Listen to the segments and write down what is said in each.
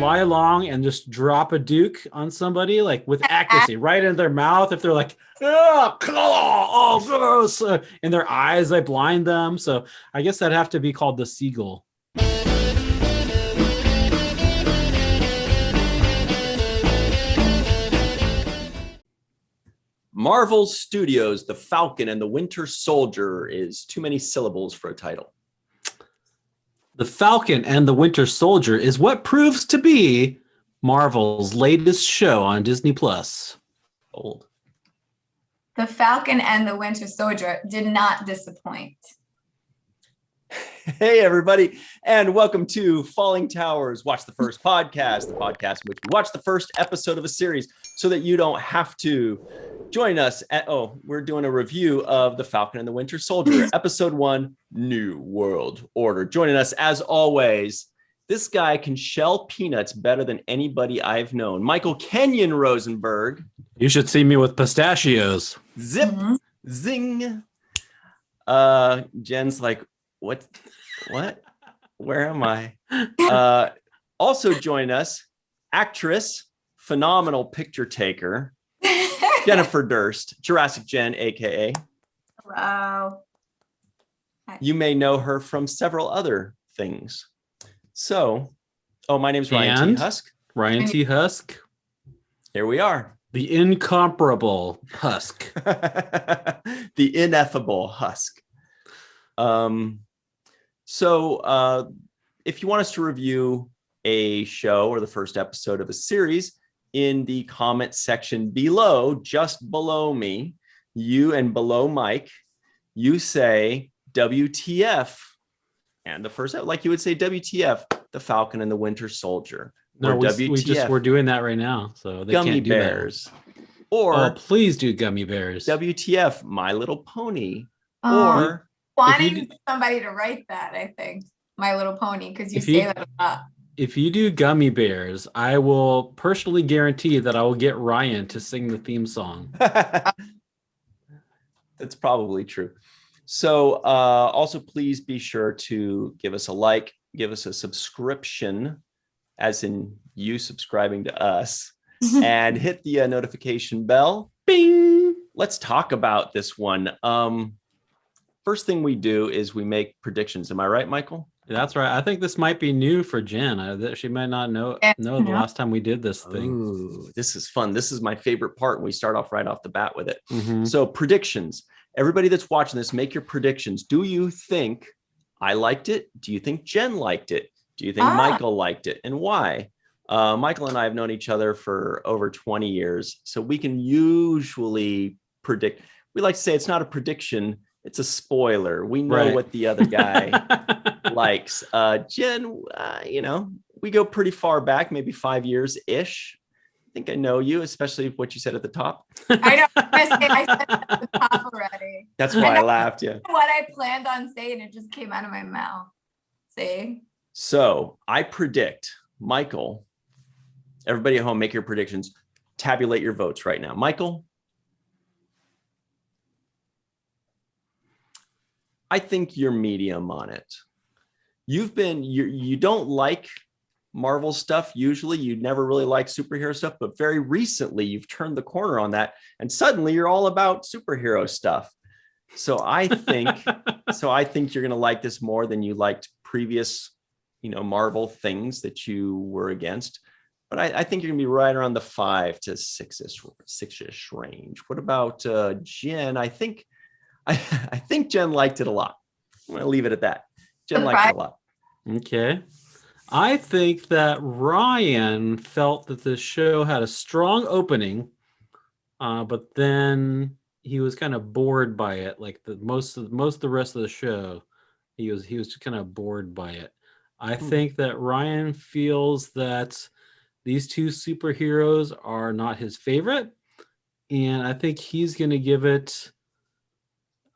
fly along and just drop a duke on somebody like with accuracy right in their mouth. If they're like, oh, gross, in their eyes, I blind them. So I guess that'd have to be called the seagull. Marvel Studios' The Falcon and the Winter Soldier is too many syllables for a title. The Falcon and the Winter Soldier is what proves to be Marvel's latest show on Disney Plus. Old. The Falcon and the Winter Soldier did not disappoint. Hey, everybody, and welcome to Fallingtower's Watch the First podcast, the podcast in which we watch the first episode of a series so that you don't have to. Join us at, we're doing a review of The Falcon and the Winter Soldier, episode 1, New World Order. Joining us, as always, this guy can shell peanuts better than anybody I've known. Michael Kenyon Rosenberg. You should see me with pistachios. Zip, zing. Jen's like, what? Where am I? Also join us, actress, phenomenal picture taker, Jennifer Durst, Jurassic Jen, aka. Wow. You may know her from several other things. So, my name's Ryan T. Husk. Ryan T. Husk. Here we are. The incomparable Husk. The ineffable Husk. So if you want us to review a show or the first episode of a series, in the comment section below, just below me, you and below Mike, you say WTF. And the first, like you would say WTF, The Falcon and the Winter Soldier. No, we're doing that right now. So they Gummy can't do Bears. That. Or please do Gummy Bears. WTF, My Little Pony. Or wanting somebody to write that, I think. My Little Pony, because you say that a lot. If you do Gummy Bears, I will personally guarantee that I will get Ryan to sing the theme song. That's probably true. So also please be sure to give us a like, give us a subscription, as in you subscribing to us, and hit the notification bell. Bing! Let's talk about this one. First thing we do is we make predictions. Am I right, Michael? That's right. I think this might be new for Jen. She might not know the last time we did this thing. Ooh, this is fun. This is my favorite part. And we start off right off the bat with it. Mm-hmm. So predictions. Everybody that's watching this, make your predictions. Do you think I liked it? Do you think Jen liked it? Do you think Michael liked it? And why? Michael and I have known each other for over 20 years. So we can usually predict. We like to say it's not a prediction. It's a spoiler. We know what the other guy likes. Jen, we go pretty far back, maybe 5 years-ish. I think I know you, especially what you said at the top. I know. I said it at the top already. That's why I laughed, yeah. What I planned on saying, it just came out of my mouth. See? So I predict, Michael, everybody at home, make your predictions. Tabulate your votes right now. Michael? I think you're medium on it. You don't like Marvel stuff. Usually you never really like superhero stuff, but very recently you've turned the corner on that. And suddenly you're all about superhero stuff. So I think you're going to like this more than you liked previous, Marvel things that you were against. But I think you're going to be right around the 5 to 6-ish range. What about Jen? I think Jen liked it a lot. I'm going to leave it at that. Jen liked it a lot. Okay. I think that Ryan felt that the show had a strong opening, but then he was kind of bored by it. Like most of the rest of the show, he was just kind of bored by it. I think that Ryan feels that these two superheroes are not his favorite, and I think he's going to give it.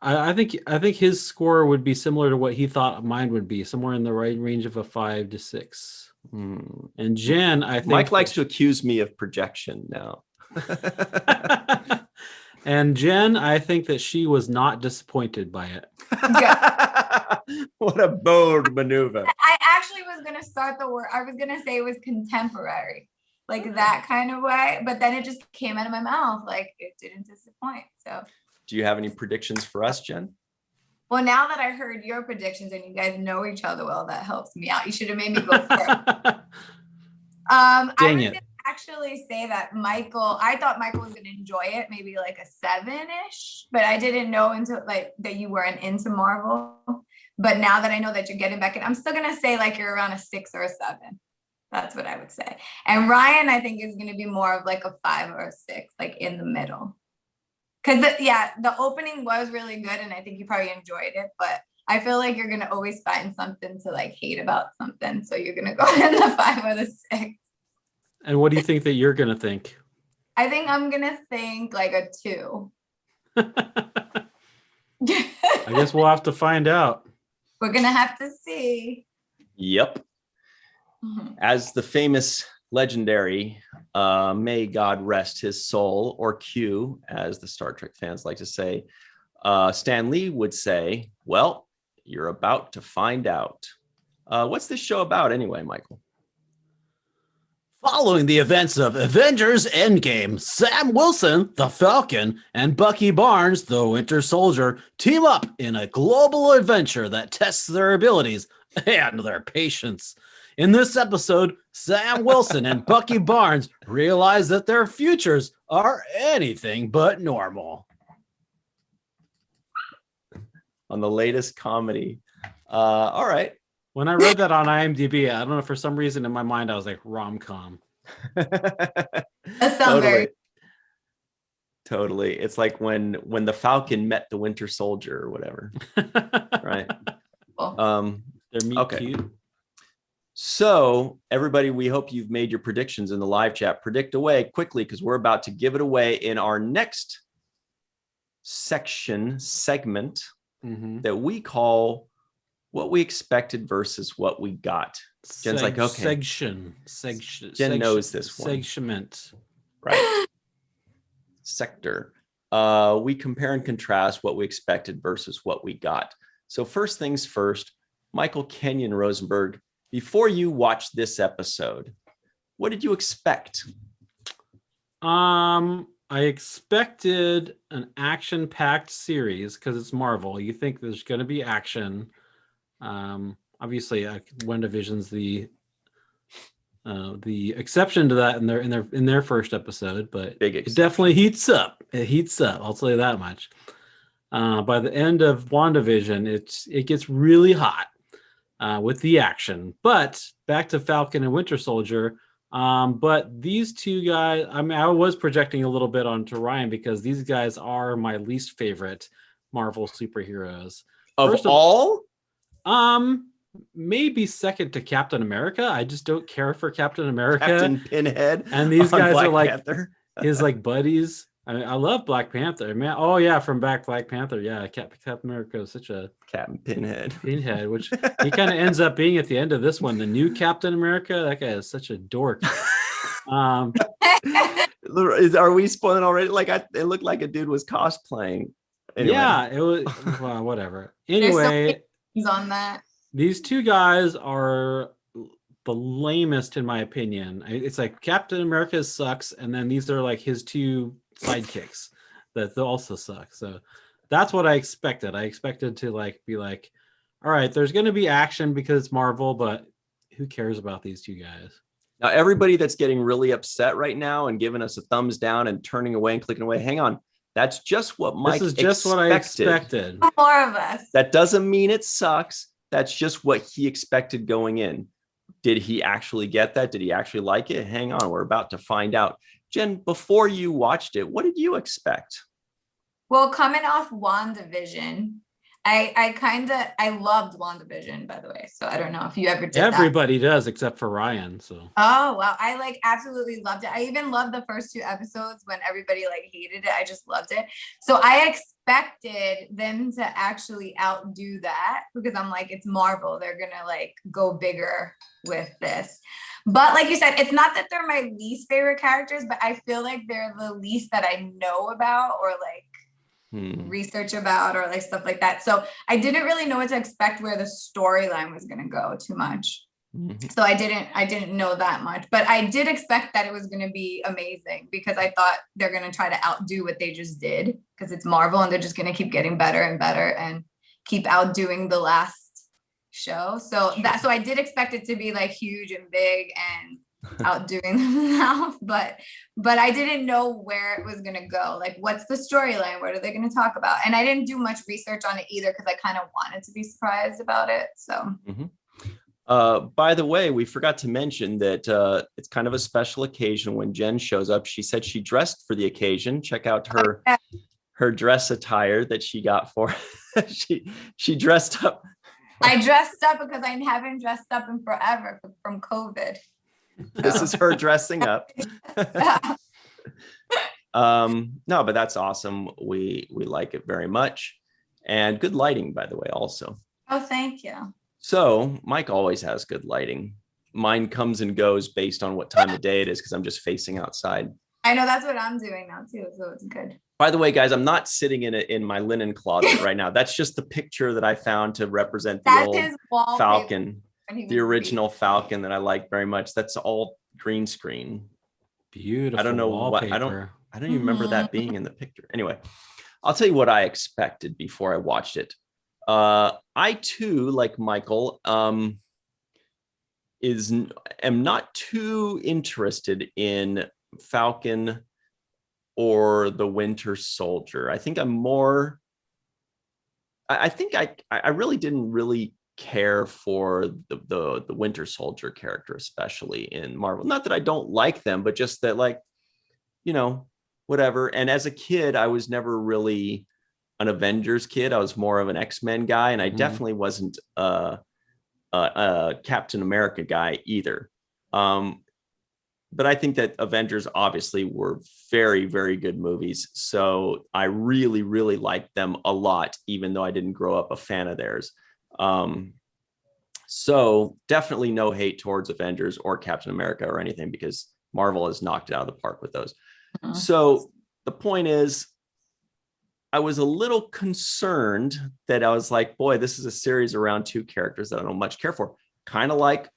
I think his score would be similar to what he thought mine would be, somewhere in the right range of a 5 to 6. And Jen, I think Mike likes to accuse me of projection now. And Jen, I think that she was not disappointed by it. What a bold maneuver. I actually was gonna start the word. I was gonna say it was contemporary, like that kind of way. But then it just came out of my mouth. Like it didn't disappoint. So. Do you have any predictions for us, Jen? Well, now that I heard your predictions and you guys know each other well, that helps me out. You should have made me go first. I Dang was it. gonna actually say that I thought Michael was gonna enjoy it, maybe like a 7-ish, but I didn't know until like that you weren't into Marvel. But now that I know that you're getting back in, I'm still gonna say like you're around a 6 or a 7. That's what I would say. And Ryan, I think, is gonna be more of like a 5 or a 6, like in the middle. Because the opening was really good, and I think you probably enjoyed it, but I feel like you're gonna always find something to like hate about something. So you're gonna go in the 5 or the 6. And what do you think that you're gonna think? I think I'm gonna think like a 2. I guess we'll have to find out. We're gonna have to see. Yep. As the famous legendary, may God rest his soul, or Q, as the Star Trek fans like to say, Stan Lee would say, well, you're about to find out. What's this show about anyway, Michael? Following the events of Avengers Endgame, Sam Wilson, the Falcon, and Bucky Barnes, the Winter Soldier, team up in a global adventure that tests their abilities and their patience. In this episode, Sam Wilson and Bucky Barnes realize that their futures are anything but normal. On the latest comedy. All right. When I read that on IMDb, I don't know, for some reason in my mind, I was like rom-com. That sounds very. Totally. It's like when the Falcon met the Winter Soldier or whatever. Right. They're meet okay. cute. So everybody, we hope you've made your predictions in the live chat. Predict away quickly, because we're about to give it away in our next segment that we call What We Expected versus What We Got. Jen's like, okay. Jen knows this one. Segment. Right. Sector. We compare and contrast what we expected versus what we got. So first things first, Michael Kenyon Rosenberg, before you watched this episode, what did you expect? I expected an action-packed series because it's Marvel. You think there's going to be action. Obviously, WandaVision's the exception to that in their first episode, but it definitely heats up. It heats up. I'll tell you that much. By the end of WandaVision, it gets really hot with the action. But back to Falcon and Winter Soldier. But these two guys, I mean, I was projecting a little bit onto Ryan because these guys are my least favorite Marvel superheroes. Of all? Maybe second to Captain America. I just don't care for Captain America. Captain Pinhead. And these guys Black are like Panther. his like buddies. I mean, I love Black Panther, man. Oh yeah, from Black Panther. Yeah, Captain America is such a Captain Pinhead, which he kind of ends up being at the end of this one. The new Captain America, that guy is such a dork. Are we spoiling already? Like it looked like a dude was cosplaying. Anyway. Yeah, it was. Well, whatever. Anyway, on that. These two guys are the lamest in my opinion. It's like Captain America sucks, and then these are like his two sidekicks that also suck. So that's what I expected. I expected to like be like, all right, there's going to be action because it's Marvel, but who cares about these two guys? Now, everybody that's getting really upset right now and giving us a thumbs down and turning away and clicking away, hang on. That's just what Mike expected. This is just what I expected. More of us. That doesn't mean it sucks. That's just what he expected going in. Did he actually get that? Did he actually like it? Hang on, we're about to find out. Jen, before you watched it, what did you expect? Well, coming off WandaVision, I loved WandaVision, by the way. So I don't know if you ever did. Everybody does except for Ryan. So oh wow, I like absolutely loved it. I even loved the first 2 episodes when everybody like hated it. I just loved it. So I expected them to actually outdo that because I'm like, it's Marvel. They're gonna like go bigger with this. But like you said, it's not that they're my least favorite characters, but I feel like they're the least that I know about or like research about or like stuff like that. So I didn't really know what to expect where the storyline was going to go too much. So I didn't know that much, but I did expect that it was going to be amazing because I thought they're going to try to outdo what they just did because it's Marvel and they're just going to keep getting better and better and keep outdoing the last show. So I did expect it to be like huge and big and outdoing them now, but I didn't know where it was going to go. Like, what's the storyline? What are they going to talk about? And I didn't do much research on it either because I kind of wanted to be surprised about it. So. By the way, we forgot to mention that it's kind of a special occasion when Jen shows up. She said she dressed for the occasion. Check out her dress attire that she got for. she dressed up. I dressed up because I haven't dressed up in forever from COVID. This is her dressing up. No, but that's awesome. We like it very much. And good lighting, by the way, also. Oh, thank you. So Mike always has good lighting. Mine comes and goes based on what time of day it is because I'm just facing outside. I know that's what I'm doing now too, so it's good. By the way, guys, I'm not sitting in my linen closet right now. That's just the picture that I found to represent the old Falcon, the original Falcon that I like very much. That's all green screen. Beautiful. I don't know wallpaper. what I don't even remember that being in the picture. Anyway, I'll tell you what I expected before I watched it. I too, like Michael, am not too interested in Falcon or the Winter Soldier. I think I'm more. I think I really didn't really care for the Winter Soldier character, especially in Marvel. Not that I don't like them, but just that, like, whatever. And as a kid, I was never really an Avengers kid. I was more of an X-Men guy, and I definitely wasn't a Captain America guy either. But I think that Avengers obviously were very, very good movies. So I really, really liked them a lot, even though I didn't grow up a fan of theirs. So definitely no hate towards Avengers or Captain America or anything, because Marvel has knocked it out of the park with those. So the point is, I was a little concerned that I was like, boy, this is a series around two characters that I don't much care for. Kind of like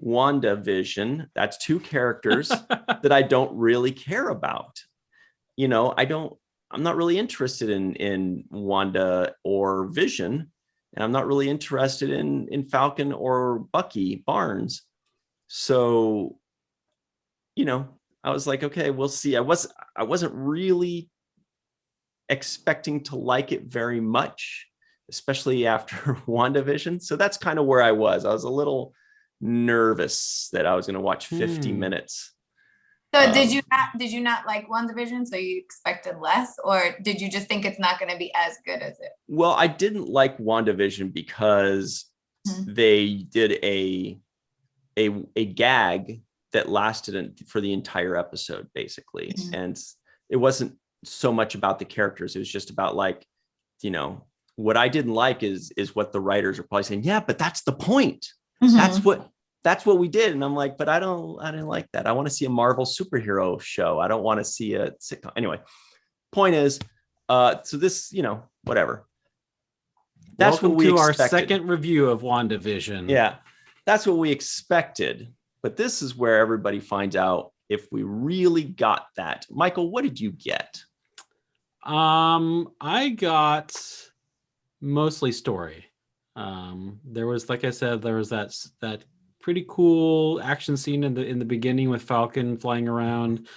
WandaVision. That's two characters that I don't really care about. I'm not really interested in Wanda or Vision, and I'm not really interested in Falcon or Bucky Barnes. So, I was like, okay, we'll see. I wasn't really expecting to like it very much, especially after WandaVision. So that's kind of where I was. I was a little nervous that I was going to watch 50 minutes. So did you not like WandaVision? So you expected less, or did you just think it's not going to be as good as it? Well, I didn't like WandaVision because they did a gag that lasted for the entire episode, basically. And it wasn't so much about the characters. It was just about, like, what I didn't like is what the writers are probably saying. Yeah, but that's the point. That's what we did. And I'm like, but I didn't like that. I want to see a Marvel superhero show. I don't want to see a sitcom. Anyway, point is, so this, whatever. That's Welcome what we to expected. Our second review of WandaVision. Yeah, that's what we expected. But this is where everybody finds out if we really got that. Michael, what did you get? I got mostly story. There was, like I said, there was that pretty cool action scene in the beginning with Falcon flying around,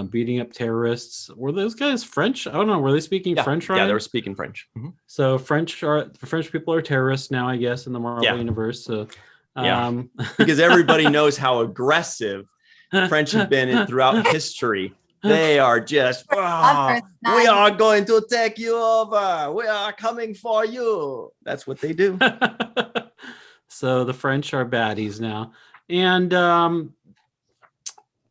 beating up terrorists. Were those guys French? I don't know. Were they speaking French? Right? Yeah, they were speaking French. So French people are terrorists now, I guess, in the Marvel universe. So because everybody knows how aggressive French have been throughout history. They are just, we are going to take you over. We are coming for you. That's what they do. So the French are baddies now. And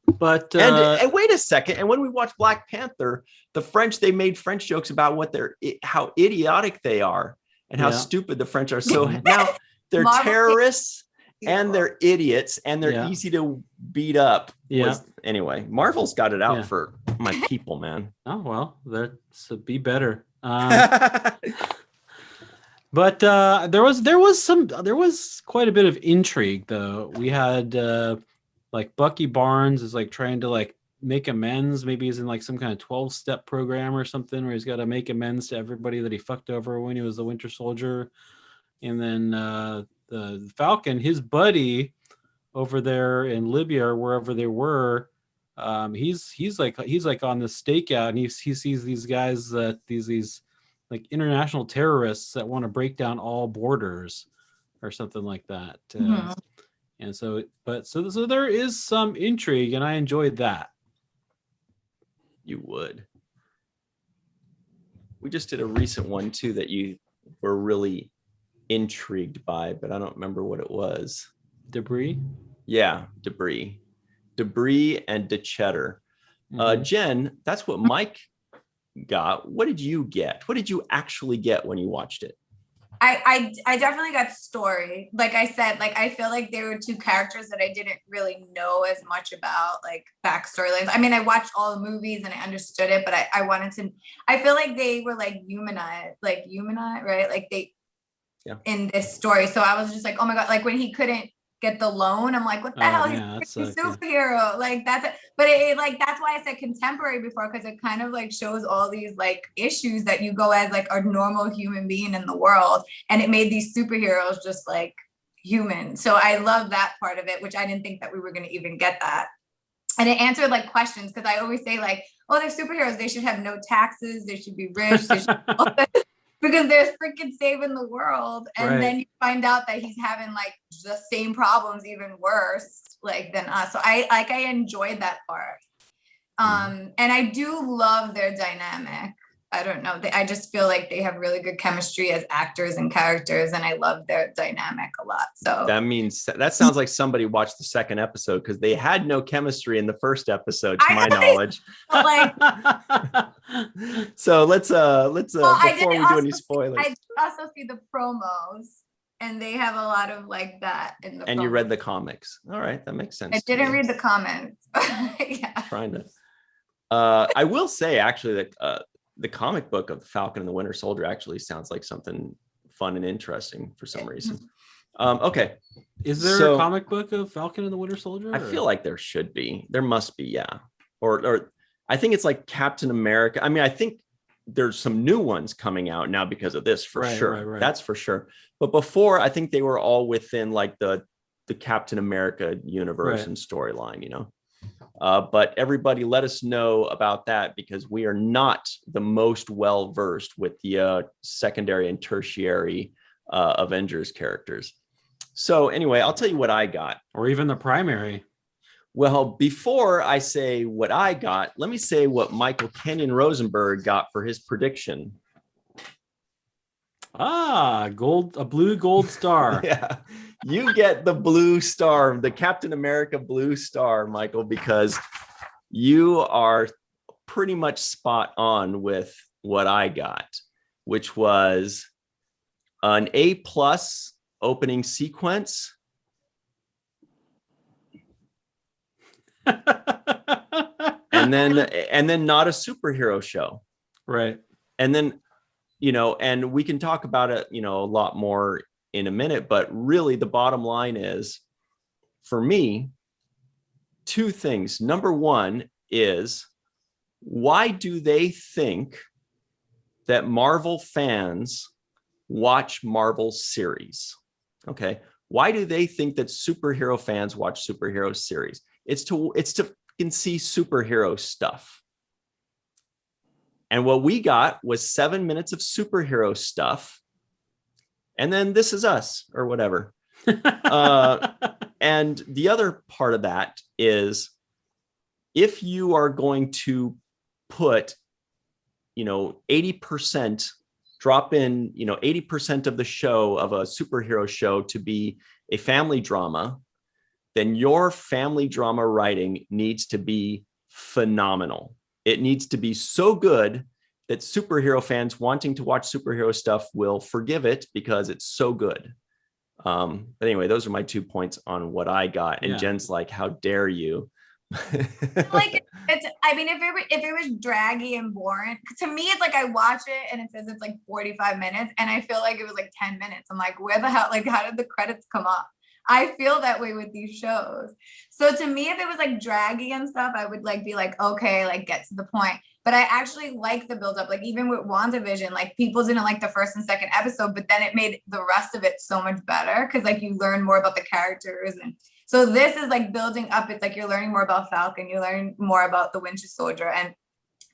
but and wait a second. And when we watched Black Panther, the French, they made French jokes about how idiotic they are and how stupid the French are. So now they're terrorists and they're idiots and they're easy to beat up. Anyway, Marvel's got it out for my people, man. Oh well, that's be better. But there was quite a bit of intrigue though. We had like Bucky Barnes is like trying to like make amends. Maybe he's in like some kind of 12-step program or something where he's got to make amends to everybody that he fucked over when he was the Winter Soldier. And then the Falcon, his buddy over there in Libya or wherever they were, he's like on the stakeout, and he sees these guys that these like international terrorists that want to break down all borders or something like that. And so there is some intrigue, and I enjoyed that. You would. We just did a recent one too that you were really intrigued by, but I don't remember what it was. Debris? Yeah, Debris and DeCheddar. Jen, that's what Mike got. What did you get? What did you actually get when you watched it? I definitely got story. Like I said, like I feel like there were two characters that I didn't really know as much about, like backstorylines. I mean, I watched all the movies and I understood it, but I feel like they were like humanized, right? Like in this story. So I was just like, oh my God, like when he couldn't get the loan, I'm like, what the hell? He's a superhero. Like that's but that's why I said contemporary before, because it kind of like shows all these like issues that you go as like a normal human being in the world, and it made these superheroes just like human. So I love that part of it, which I didn't think that we were going to even get that. And it answered like questions, because I always say like, oh, they're superheroes, they should have no taxes, they should be rich, they should because they're freaking saving the world. And then you find out that he's having like the same problems, even worse, like than us. So I enjoyed that part. And I do love their dynamic. I don't know. I just feel like they have really good chemistry as actors and characters, and I love their dynamic a lot. So that sounds like somebody watched the second episode, because they had no chemistry in the first episode, to my knowledge. So let's before we do any spoilers. I also see the promos, and they have a lot of like that in the. And you read the comics. All right, that makes sense. I didn't read the comments. Yeah. Trying to. I will say actually that the comic book of the Falcon and the Winter Soldier actually sounds like something fun and interesting for some reason. Okay. Is there a comic book of Falcon and the Winter Soldier? I feel like there should be. There must be, yeah. Or I think it's like Captain America. I mean, I think there's some new ones coming out now because of this, for sure. Right. That's for sure. But before, I think they were all within like the Captain America universe and storyline, you know. But everybody let us know about that, because we are not the most well versed with the secondary and tertiary Avengers characters. So anyway, I'll tell you what I got. Or even the primary. Well, before I say what I got, let me say what Michael Kenyon Rosenberg got for his prediction. A blue gold star. Yeah, you get the blue star, the Captain America blue star, Michael, because you are pretty much spot on with what I got, which was an A+ opening sequence. and then not a superhero show. Right. And then, you know, and we can talk about it, you know, a lot more in a minute, but really the bottom line is, for me, two things. Number one is, why do they think that Marvel fans watch Marvel series? Okay. Why do they think that superhero fans watch superhero series? It's to can see superhero stuff. And what we got was 7 minutes of superhero stuff. And then This Is Us or whatever. And the other part of that is, if you are going to put, 80%, drop in, 80% of the show of a superhero show to be a family drama, then your family drama writing needs to be phenomenal. It needs to be so good that superhero fans wanting to watch superhero stuff will forgive it because it's so good. But anyway, those are my 2 points on what I got. And Jen's like, how dare you? Like it's I mean if it was draggy and boring, to me it's like I watch it and it says it's like 45 minutes and I feel like it was like 10 minutes. I'm like, where the hell, like how did the credits come up? I feel that way with these shows. So to me, if it was like draggy and stuff, I would like be like, okay, like get to the point. But I actually like the build up. Like even with WandaVision, like people didn't like the first and second episode, but then it made the rest of it so much better because like you learn more about the characters. And so this is like building up. It's like you're learning more about Falcon, you learn more about the Winter Soldier. And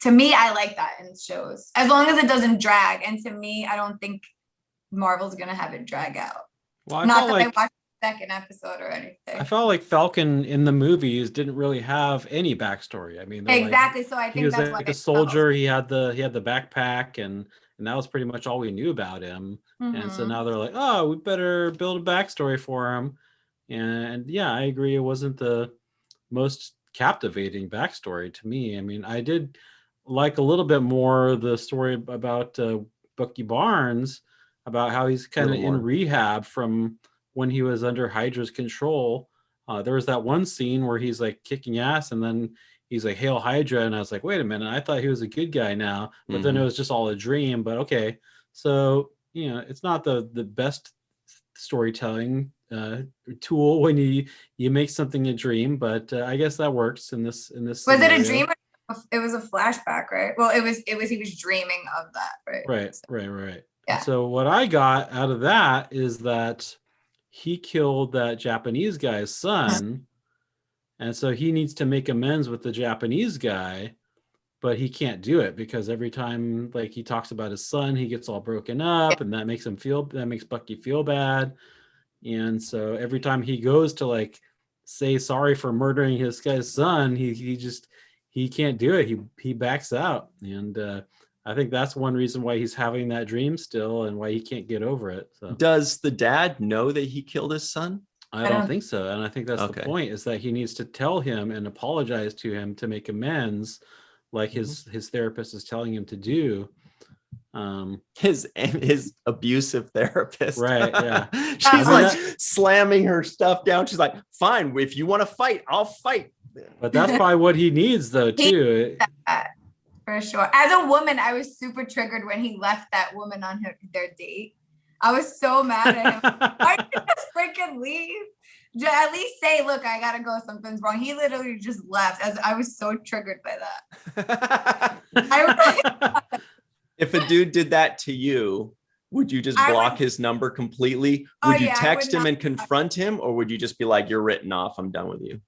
to me, I like that in shows, as long as it doesn't drag. And to me, I don't think Marvel's gonna have it drag out. Well, Not that I watched second episode or anything. I felt like Falcon in the movies didn't really have any backstory. I mean, exactly. Like, so I think he was that's like why a soldier. He had the backpack, and that was pretty much all we knew about him. And so now they're like, oh, we better build a backstory for him. And yeah, I agree. It wasn't the most captivating backstory to me. I mean, I did like a little bit more the story about Bucky Barnes, about how he's kind of in rehab from when he was under Hydra's control. There was that one scene where he's like kicking ass and then he's like, Hail Hydra. And I was like, wait a minute, I thought he was a good guy now, but then it was just all a dream. But okay. So, you know, it's not the best storytelling tool when you make something a dream, but I guess that works in this Was scenario. it a dream? It was a flashback, right? Well, it was he was dreaming of that, right? Right. Yeah. So what I got out of that is that he killed that Japanese guy's son, and so he needs to make amends with the Japanese guy, but he can't do it because every time like he talks about his son, he gets all broken up, and that makes Bucky feel bad. And so every time he goes to like say sorry for murdering his guy's son, he can't do it. He backs out, and I think that's one reason why he's having that dream still, and why he can't get over it. So. Does the dad know that he killed his son? I don't think so, and I think that's the point: is that he needs to tell him and apologize to him to make amends, like his therapist is telling him to do. His abusive therapist, right? Yeah, she's like slamming her stuff down. She's like, "Fine, if you want to fight, I'll fight." But that's probably what he needs, though, too. For sure. As a woman, I was super triggered when he left that woman on their date. I was so mad at him. Why did you just freaking leave? At least say, look, I gotta go, something's wrong. He literally just left. As I was so triggered by that. If a dude did that to you, would you just block his number completely? Would you text him and confront him, or would you just be like, you're written off, I'm done with you?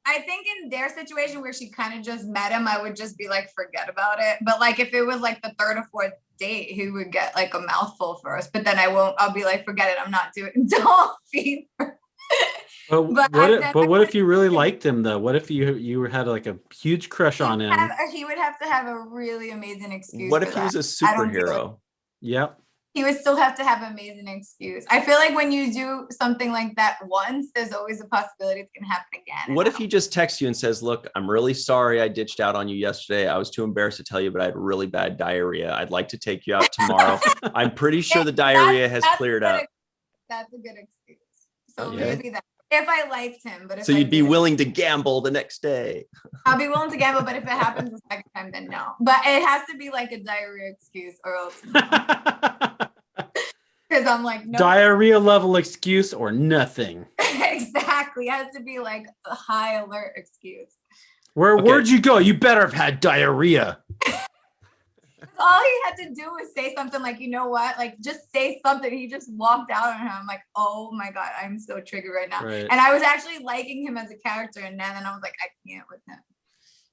I think in their situation where she kind of just met him, I would just be like, forget about it. But like if it was like the third or fourth date, he would get like a mouthful first, but then I'll be like, forget it, I'm not doing it. Don't feed her. But what if you really liked him though? What if you had like a huge crush on him? He would have to have a really amazing excuse. What if he was a superhero? Yep. He would still have to have an amazing excuse. I feel like when you do something like that once, there's always a possibility it's going to happen again. What if he just texts you and says, look, I'm really sorry I ditched out on you yesterday. I was too embarrassed to tell you, but I had really bad diarrhea. I'd like to take you out tomorrow. I'm pretty sure the diarrhea has cleared up. That's a good excuse. So maybe that. If I liked him, but if so you'd be willing to gamble the next day. I'll be willing to gamble, but if it happens the second time, then no. But it has to be like a diarrhea excuse, or else because I'm like no. Diarrhea level excuse or nothing. Exactly, it has to be like a high alert excuse. Where'd you go? You better have had diarrhea. All he had to do was say something like, you know what, like just say something. He just walked out on him. I'm like, oh my God, I'm so triggered right now. Right. And I was actually liking him as a character, and then I was like, I can't with him.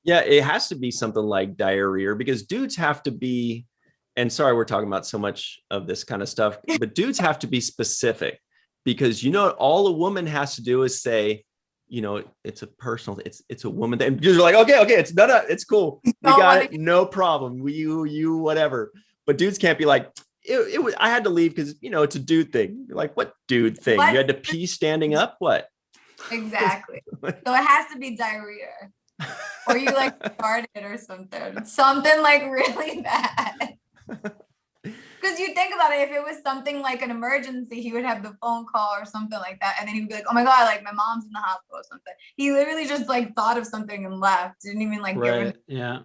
Yeah, it has to be something like diarrhea, because dudes have to be, and sorry, we're talking about so much of this kind of stuff, but dudes have to be specific, because you know, all a woman has to do is say, you know, it's a personal, it's a woman thing. You're like, okay, it's it's cool. We got it, no problem. You, whatever. But dudes can't be like, it was, I had to leave because, you know, it's a dude thing. You're like, what dude thing? What? You had to pee standing up? What? Exactly. So it has to be diarrhea. Or you like farted or something. Something like really bad. Because Because you think about it, if it was something like an emergency, he would have the phone call or something like that. And then he would be like, oh my God, like my mom's in the hospital or something. He literally just like thought of something and left. Didn't even like give Right. it. Yeah.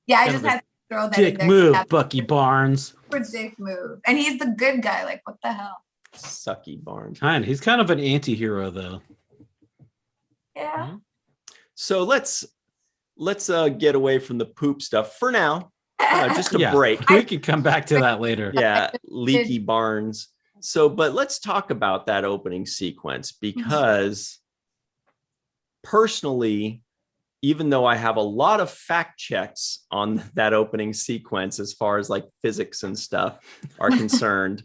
Yeah, I Kind just of a had to throw that in dick there. move, That's Bucky Barnes. a dick move. And he's the good guy. Like, what the hell? Sucky Barnes. He's kind of an anti-hero though. Yeah. Mhm. So let's get away from the poop stuff for now. Just a break. We can come back to that later. Yeah, leaky Barnes. So, but let's talk about that opening sequence, because personally, even though I have a lot of fact checks on that opening sequence as far as like physics and stuff are concerned,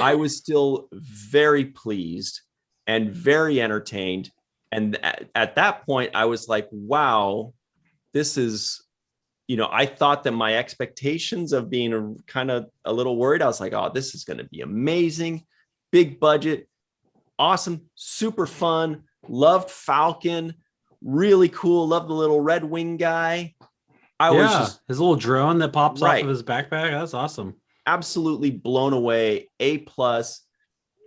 I was still very pleased and very entertained. And at that point, I was like, wow, this is, I thought that my expectations of being kind of a little worried, I was like, oh, this is going to be amazing. Big budget, awesome, super fun. Loved Falcon, really cool. Loved the little red wing guy. I was just his little drone that pops off Right. of his backpack. That's awesome. absolutely blown away. A+.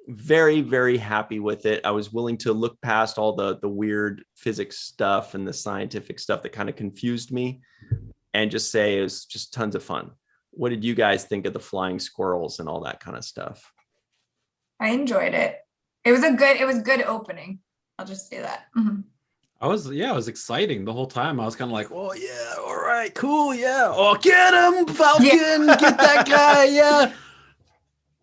Very, very happy with it. I was willing to look past all the weird physics stuff and the scientific stuff that kind of confused me, and just say it was just tons of fun. What did you guys think of the flying squirrels and all that kind of stuff? I enjoyed it. It was good opening. I'll just say that. Mhm. It was exciting the whole time. I was kind of like, oh yeah, all right, cool, yeah. Oh, get him, Falcon, get that guy, yeah.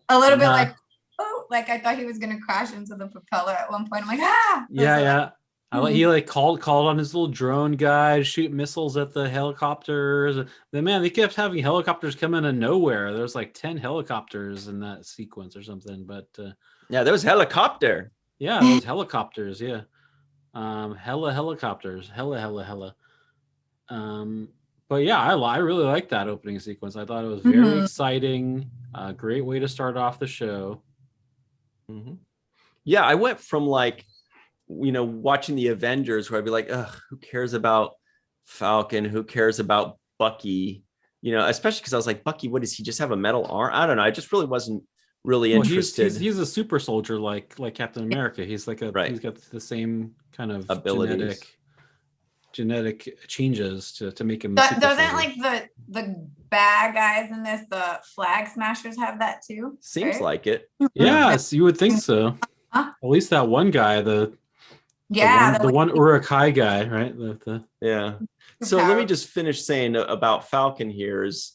A little bit like, oh, like I thought he was gonna crash into the propeller at one point. I'm like, ah. Yeah. He called on his little drone guy, shoot missiles at the helicopters. Then they kept having helicopters come in and nowhere. There's like 10 helicopters in that sequence or something. But Yeah, there was helicopter. yeah, those helicopters, yeah. Helicopters. Hella. But yeah, I really liked that opening sequence. I thought it was very exciting. Great way to start off the show. Mm-hmm. Yeah, I went from like, watching the Avengers where I'd be like, ugh, who cares about Falcon? Who cares about Bucky? Especially because I was like, Bucky, what does he just have a metal arm? I don't know. I just really wasn't really interested. He's a super soldier like Captain America. He's like he's got the same kind of abilities, genetic changes to make him. Doesn't like the bad guys in this, the flag smashers, have that too? Seems right? like it. Yes, you would think so. Huh? At least that one guy, the one Urukai guy, right? Yeah. So let me just finish saying about Falcon here is,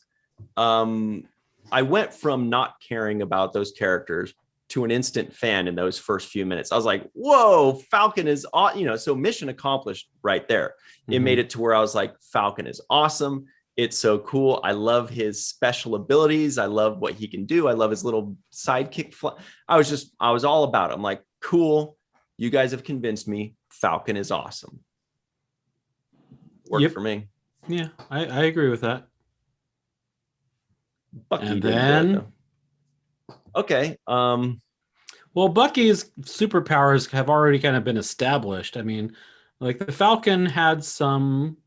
I went from not caring about those characters to an instant fan in those first few minutes. I was like, whoa, Falcon is, so mission accomplished right there. It made it to where I was like, Falcon is awesome. It's so cool. I love his special abilities. I love what he can do. I love his little sidekick. I was all about it. I'm like, cool. You guys have convinced me. Falcon is awesome. Worked for me. Yeah, I agree with that. Bucky and did then, good, though. Okay. Well, Bucky's superpowers have already kind of been established. I mean, like the Falcon had some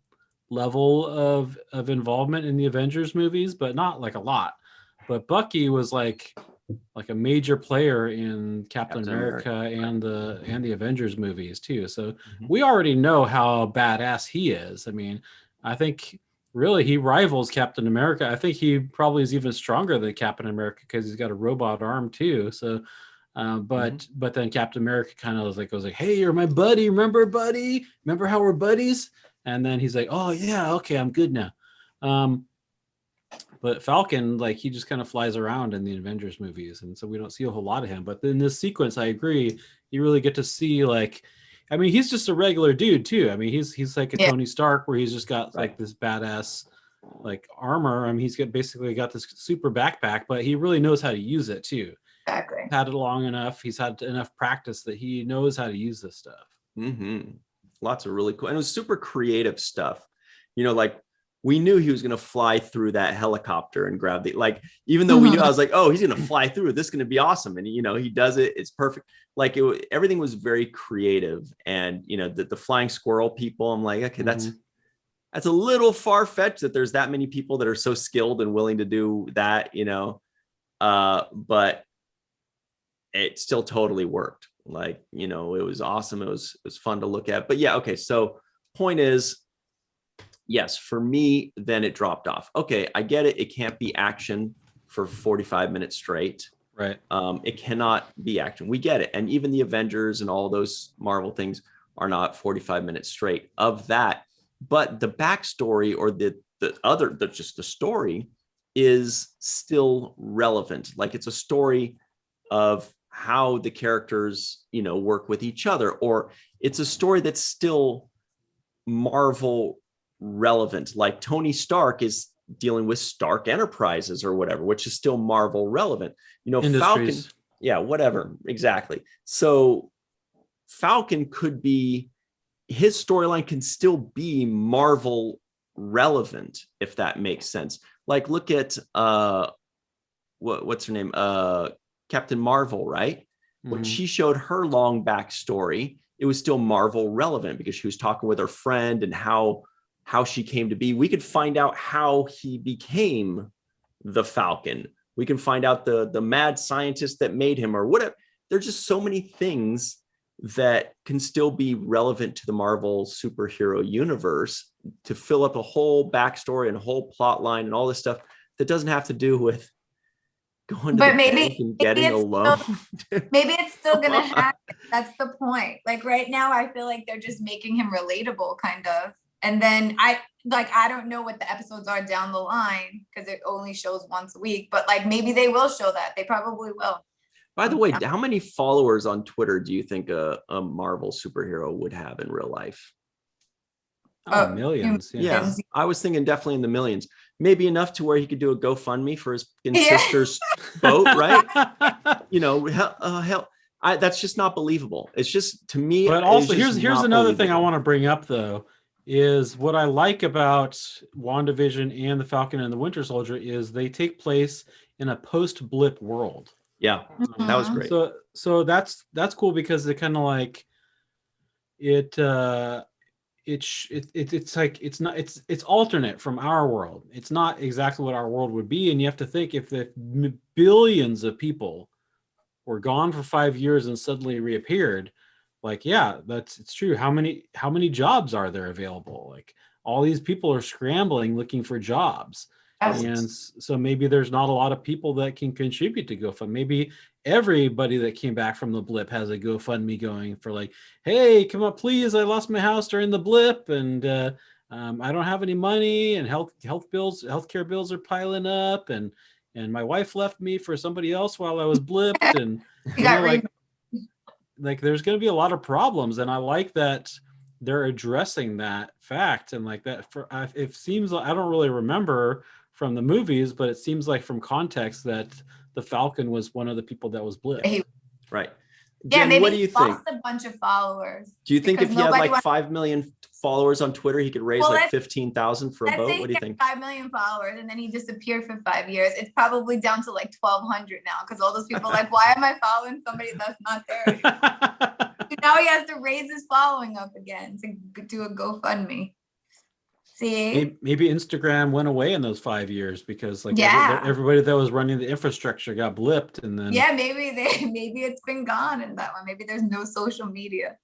level of involvement in the Avengers movies, but not like a lot. But Bucky was like a major player in Captain America and the Avengers movies too. So we already know how badass he is. I mean, I think really he rivals Captain America. I think he probably is even stronger than Captain America because he's got a robot arm too. So but then Captain America kind of goes like, hey, you're my buddy, remember buddy? Remember how we're buddies? And then he's like, oh yeah, okay, I'm good now. But Falcon, like, he just kind of flies around in the Avengers movies, and so we don't see a whole lot of him. But in this sequence, I agree, you really get to see, like, I mean, he's just a regular dude too. I mean, he's like a Tony Stark, where he's just got like this badass like armor. I mean, he's basically got this super backpack, but he really knows how to use it too. Exactly. Had it long enough. He's had enough practice that he knows how to use this stuff. Lots of really cool, and it was super creative stuff. Like, we knew he was going to fly through that helicopter and grab even though we knew, I was like, oh, he's going to fly through. This is going to be awesome. And, he does it. It's perfect. Like, everything was very creative. And, the flying squirrel people, I'm like, okay, that's a little far fetched that there's that many people that are so skilled and willing to do that, But it still totally worked. Like, it was awesome. It was fun to look at. But yeah, okay. So point is, yes, for me, then it dropped off. Okay, I get it. It can't be action for 45 minutes straight. Right. It cannot be action. We get it. And even the Avengers and all those Marvel things are not 45 minutes straight of that. But the backstory or just the story is still relevant. Like, it's a story of how the characters, work with each other, or it's a story that's still Marvel relevant. Like Tony Stark is dealing with Stark Enterprises or whatever, which is still Marvel relevant. Falcon, yeah, whatever, exactly. So Falcon could be, his storyline can still be Marvel relevant, if that makes sense. Like, look at what's her name? Captain Marvel, right? Mm-hmm. When she showed her long backstory, it was still Marvel relevant because she was talking with her friend and how she came to be. We could find out how he became the Falcon. We can find out the mad scientist that made him or whatever. There's just so many things that can still be relevant to the Marvel superhero universe to fill up a whole backstory and a whole plot line and all this stuff that doesn't have to do with going to the bank and getting a loan. Maybe it's still gonna happen. That's the point. Like, right now, I feel like they're just making him relatable, kind of. And then I don't know what the episodes are down the line because it only shows once a week. But like, maybe they will show that. They probably will. By the way, how many followers on Twitter do you think a Marvel superhero would have in real life? Oh, millions. Yeah, I was thinking definitely in the millions. Maybe enough to where he could do a GoFundMe for his sister's boat, right? That's just not believable. It's just, to me. But also, here's another thing I want to bring up, though, is what I like about WandaVision and the Falcon and the Winter Soldier is they take place in a post-blip world. Yeah, that was great. So that's cool because they kind of like it. It's like it's alternate from our world. It's not exactly what our world would be, and you have to think if the billions of people were gone for 5 years and suddenly reappeared, like, yeah, it's true. How many jobs are there available? Like, all these people are scrambling looking for jobs. And so maybe there's not a lot of people that can contribute to GoFundMe. Maybe everybody that came back from the blip has a GoFundMe going for like, hey, come up, please. I lost my house during the blip and I don't have any money, and healthcare bills are piling up, and my wife left me for somebody else while I was blipped. And like there's going to be a lot of problems. And I like that they're addressing that fact. And like that, it seems like, I don't really remember from the movies, but it seems like from context that the Falcon was one of the people that was blipped. Right. Yeah, Jen, maybe what do you think? Lost a bunch of followers. Do you think if he had like 5 million followers on Twitter, he could raise like 15,000 for a boat? What do you think? 5 million followers, and then he disappeared for 5 years. It's probably down to like 1,200 now because all those people are like, why am I following somebody that's not there anymore? So now he has to raise his following up again to do a GoFundMe. See, maybe Instagram went away in those 5 years because like everybody that was running the infrastructure got blipped, and then maybe it's been gone in that one. Maybe there's no social media.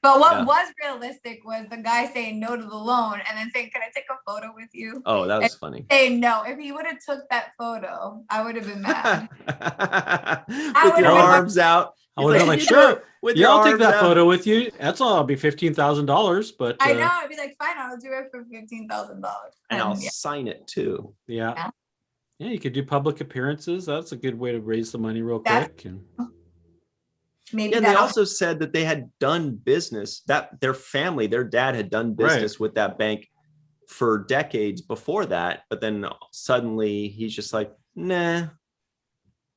But what was realistic was the guy saying no to the loan and then saying, "Can I take a photo with you?" Oh, that was funny. Saying no. If he would have took that photo, I would have been mad. With your arms out. I would have been like, sure, I'll take that photo with you. That's all. It'll be $15,000. But I know. I'd be like, fine, I'll do it for $15,000. And I'll sign it too. Yeah. Yeah, you could do public appearances. That's a good way to raise some money real quick. And maybe and they also said that they had done business, that their family, their dad had done business with that bank for decades before that. But then suddenly he's just like, nah.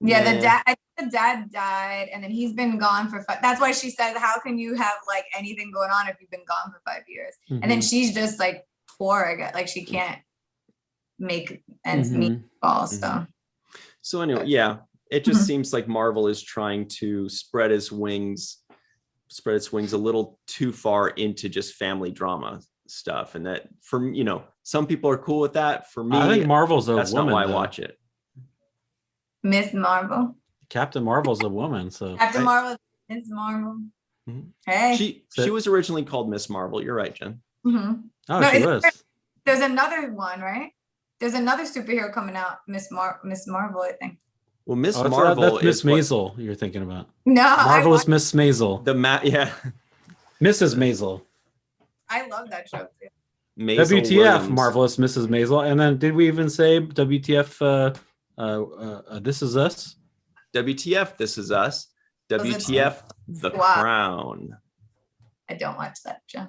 Yeah, the dad died, and then he's been gone for that's why she says, how can you have like anything going on if you've been gone for 5 years? Mm-hmm. And then she's just like poor again, like she can't make ends meet also. So anyway, it just seems like Marvel is trying to spread its wings a little too far into just family drama stuff, and that for some people are cool with that. For me, I think Marvel's that's not why I watch it. Miss Marvel. Captain Marvel's a woman, so Captain Marvel, Miss Marvel. Mhm. Hey. She was originally called Miss Marvel. You're right, Jen. Mhm. oh, No, she was. There's another one, right? There's another superhero coming out, Miss Marvel, I think. Well, Miss Oh, Marvel that's Miss is what Maisel you're thinking about. No, Marvelous Miss Maisel. yeah. Mrs. Maisel. I love that show too. Maisel WTF, Williams. Marvelous Mrs. Maisel. And then did we even say WTF This Is Us? WTF, This Is Us. Was it- WTF, The Wow. Crown. I don't watch that show.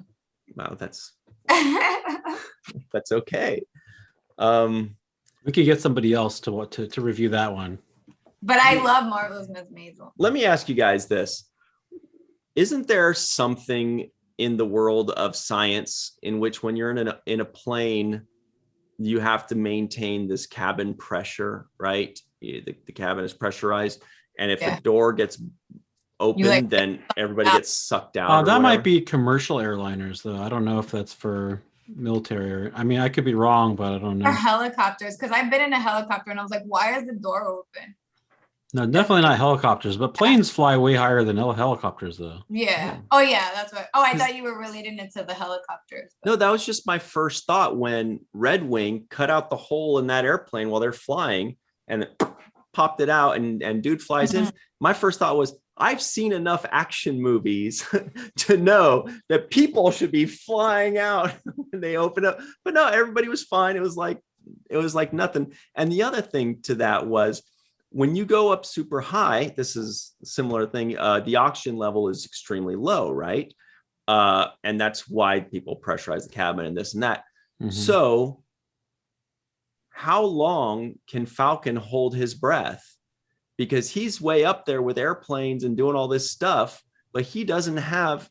Wow, that's But okay. We could get somebody else to review that one. I love Marvelous Miss Maisel. Let me ask you guys this. Isn't there something in the world of science in which when you're in a plane, you have to maintain this cabin pressure, right? The cabin is pressurized. And if Yeah. the door gets open, then everybody gets sucked out. That might be commercial airliners, though. I don't know if that's for military. I mean, I could be wrong, but I don't Or know. helicopters, because I've been in a helicopter and I was like, why is the door open? No, definitely not helicopters, but planes fly way higher than helicopters, though. Yeah. Oh, yeah, that's what. Oh, I thought you were relating it to the helicopters. No, that was just my first thought when Red Wing cut out the hole in that airplane while they're flying and popped it out and dude flies in. My first thought was, I've seen enough action movies to know that people should be flying out when they open up. But no, everybody was fine. It was like nothing. And the other thing to that was when you go up super high, this is a similar thing. The oxygen level is extremely low, right? And that's why people pressurize the cabin and this and that. Mhm. So how long can Falcon hold his breath? Because he's way up there with airplanes and doing all this stuff, but he doesn't have,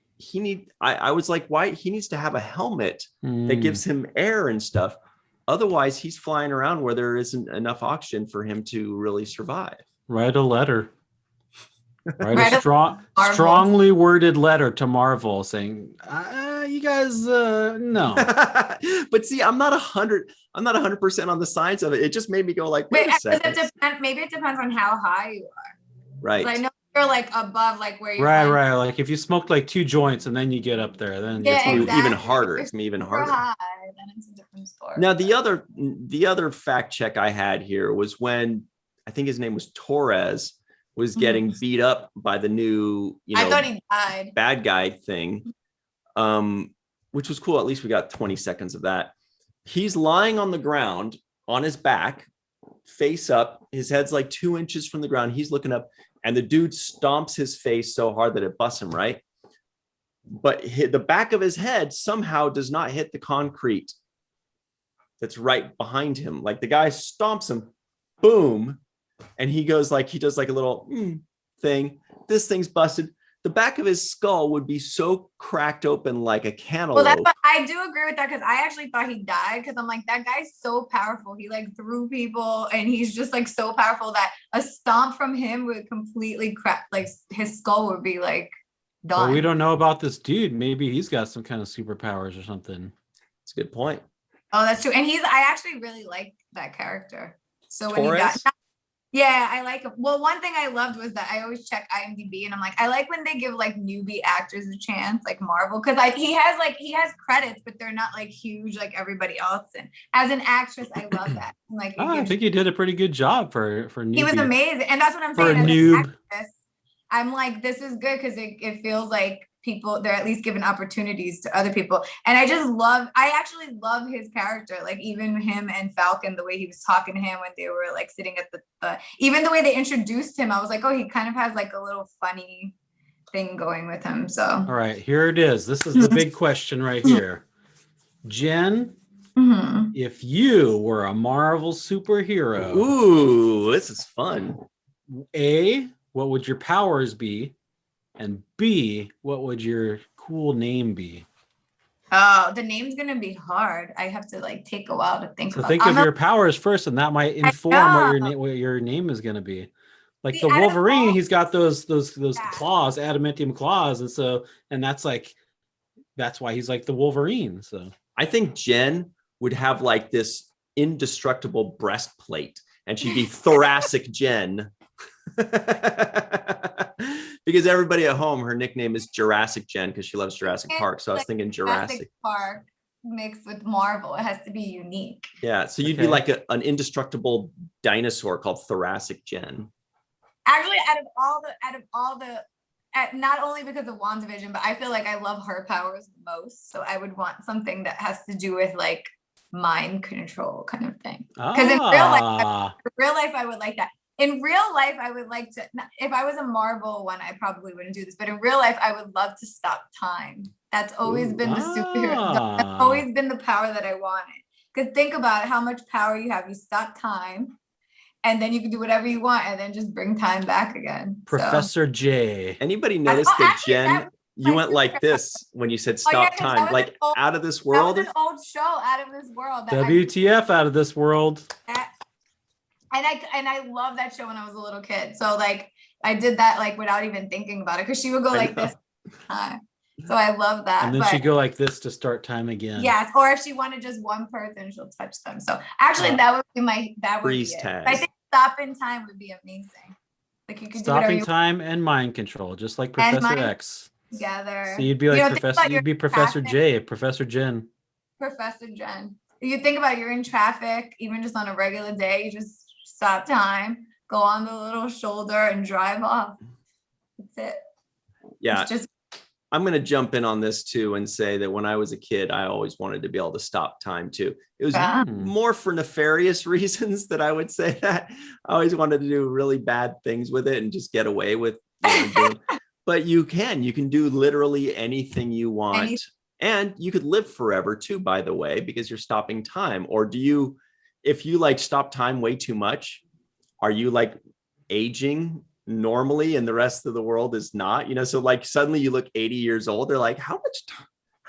I was like, why? He needs to have a helmet that gives him air and stuff. Otherwise, he's flying around where there isn't enough oxygen for him to really survive. Write a letter. Write a strongly worded letter to Marvel saying, you guys, no. But see, I'm not 100% on the science of it. It just made me go like, wait a second. Maybe it depends on how high you are. Right. I know you're like above, like where you're right. Like if you smoked like 2 joints and then you get up there, then it's even harder. It's even harder. High, then it's a different story. Now the other fact check I had here was when I think his name was Torres was getting beat up by the new, I thought he died. Bad guy thing, which was cool. At least we got 20 seconds of that. He's lying on the ground on his back, face up. His head's like 2 inches from the ground. He's looking up, and the dude stomps his face so hard that it busts him, right? But the back of his head somehow does not hit the concrete that's right behind him. Like the guy stomps him, boom, and he does like a little thing. This thing's busted. The back of his skull would be so cracked open like a cantaloupe. Well, I do agree with that because I actually thought he died because I'm like, that guy's so powerful. He like threw people and he's just like so powerful that a stomp from him would completely crack. Like his skull would be like done. Well, we don't know about this dude. Maybe he's got some kind of superpowers or something. That's a good point. Oh, that's true. And I actually really like that character. So when Torres? he died. Yeah, I like him. Well, one thing I loved was that I always check IMDb and I'm like, I like when they give like newbie actors a chance, like Marvel, because he has credits, but they're not like huge like everybody else. And as an actress, I love that. Like, I think he did a pretty good job for newbie. He was amazing, and that's what I'm for saying. A noob. Actress, I'm like, this is good because it feels like they're at least giving opportunities to other people. And I actually love his character, like even him and Falcon, the way he was talking to him when they were like sitting at the even the way they introduced him, I was like, oh, he kind of has like a little funny thing going with him. So all right, here it is. This is the big question right here. Jen, if you were a Marvel superhero, ooh, this is fun. A, what would your powers be? And B, what would your cool name be? Oh, the name's gonna be hard. I have to like take a while to think about. So think of your powers first, and that might inform what your name is gonna be. Like the Wolverine, he's got those claws, adamantium claws, and that's why he's like the Wolverine. So I think Jen would have like this indestructible breastplate, and she'd be Thoracic Jen. Because everybody at home, her nickname is Jurassic Jen because she loves Jurassic Park. So I was thinking Jurassic Park mixed with Marvel. It has to be unique. Yeah, so you'd be like an indestructible dinosaur called Thoracic Jen. Actually, out of all the, not only because of WandaVision, but I feel like I love her powers the most. So I would want something that has to do with like mind control kind of thing. Because in real life, I would like that. In real life, I would like to, if I was a Marvel one, I probably wouldn't do this, but in real life, I would love to stop time. That's always been the superhero. That's always been the power that I wanted. Because think about how much power you have. You stop time, and then you can do whatever you want, and then just bring time back again. Professor J. Anybody notice that Jen, you went like this when you said stop time, like out of this world? That was an old show, Out of This World. WTF Out of This World. And I love that show when I was a little kid. So like I did that like without even thinking about it because she would go like this. So I love that. And then she'd go like this to start time again. Yes. Or if she wanted just one person, she'll touch them. So actually that would be freeze tag. I think stopping time would be amazing. Like you could stopping time and mind control, just like Professor X. Together. So you'd be like Professor J, Professor Jen. Professor Jen. You think about you're in traffic, even just on a regular day, you just stop time, go on the little shoulder and drive off. That's it. Yeah. I'm going to jump in on this too and say that when I was a kid, I always wanted to be able to stop time too. It was more for nefarious reasons that I would say that. I always wanted to do really bad things with it and just get away with but you can do literally anything you want. And you could live forever too, by the way, because you're stopping time. Or if you like stop time way too much, are you like aging normally and the rest of the world is not? So like suddenly you look 80 years old. They're like, how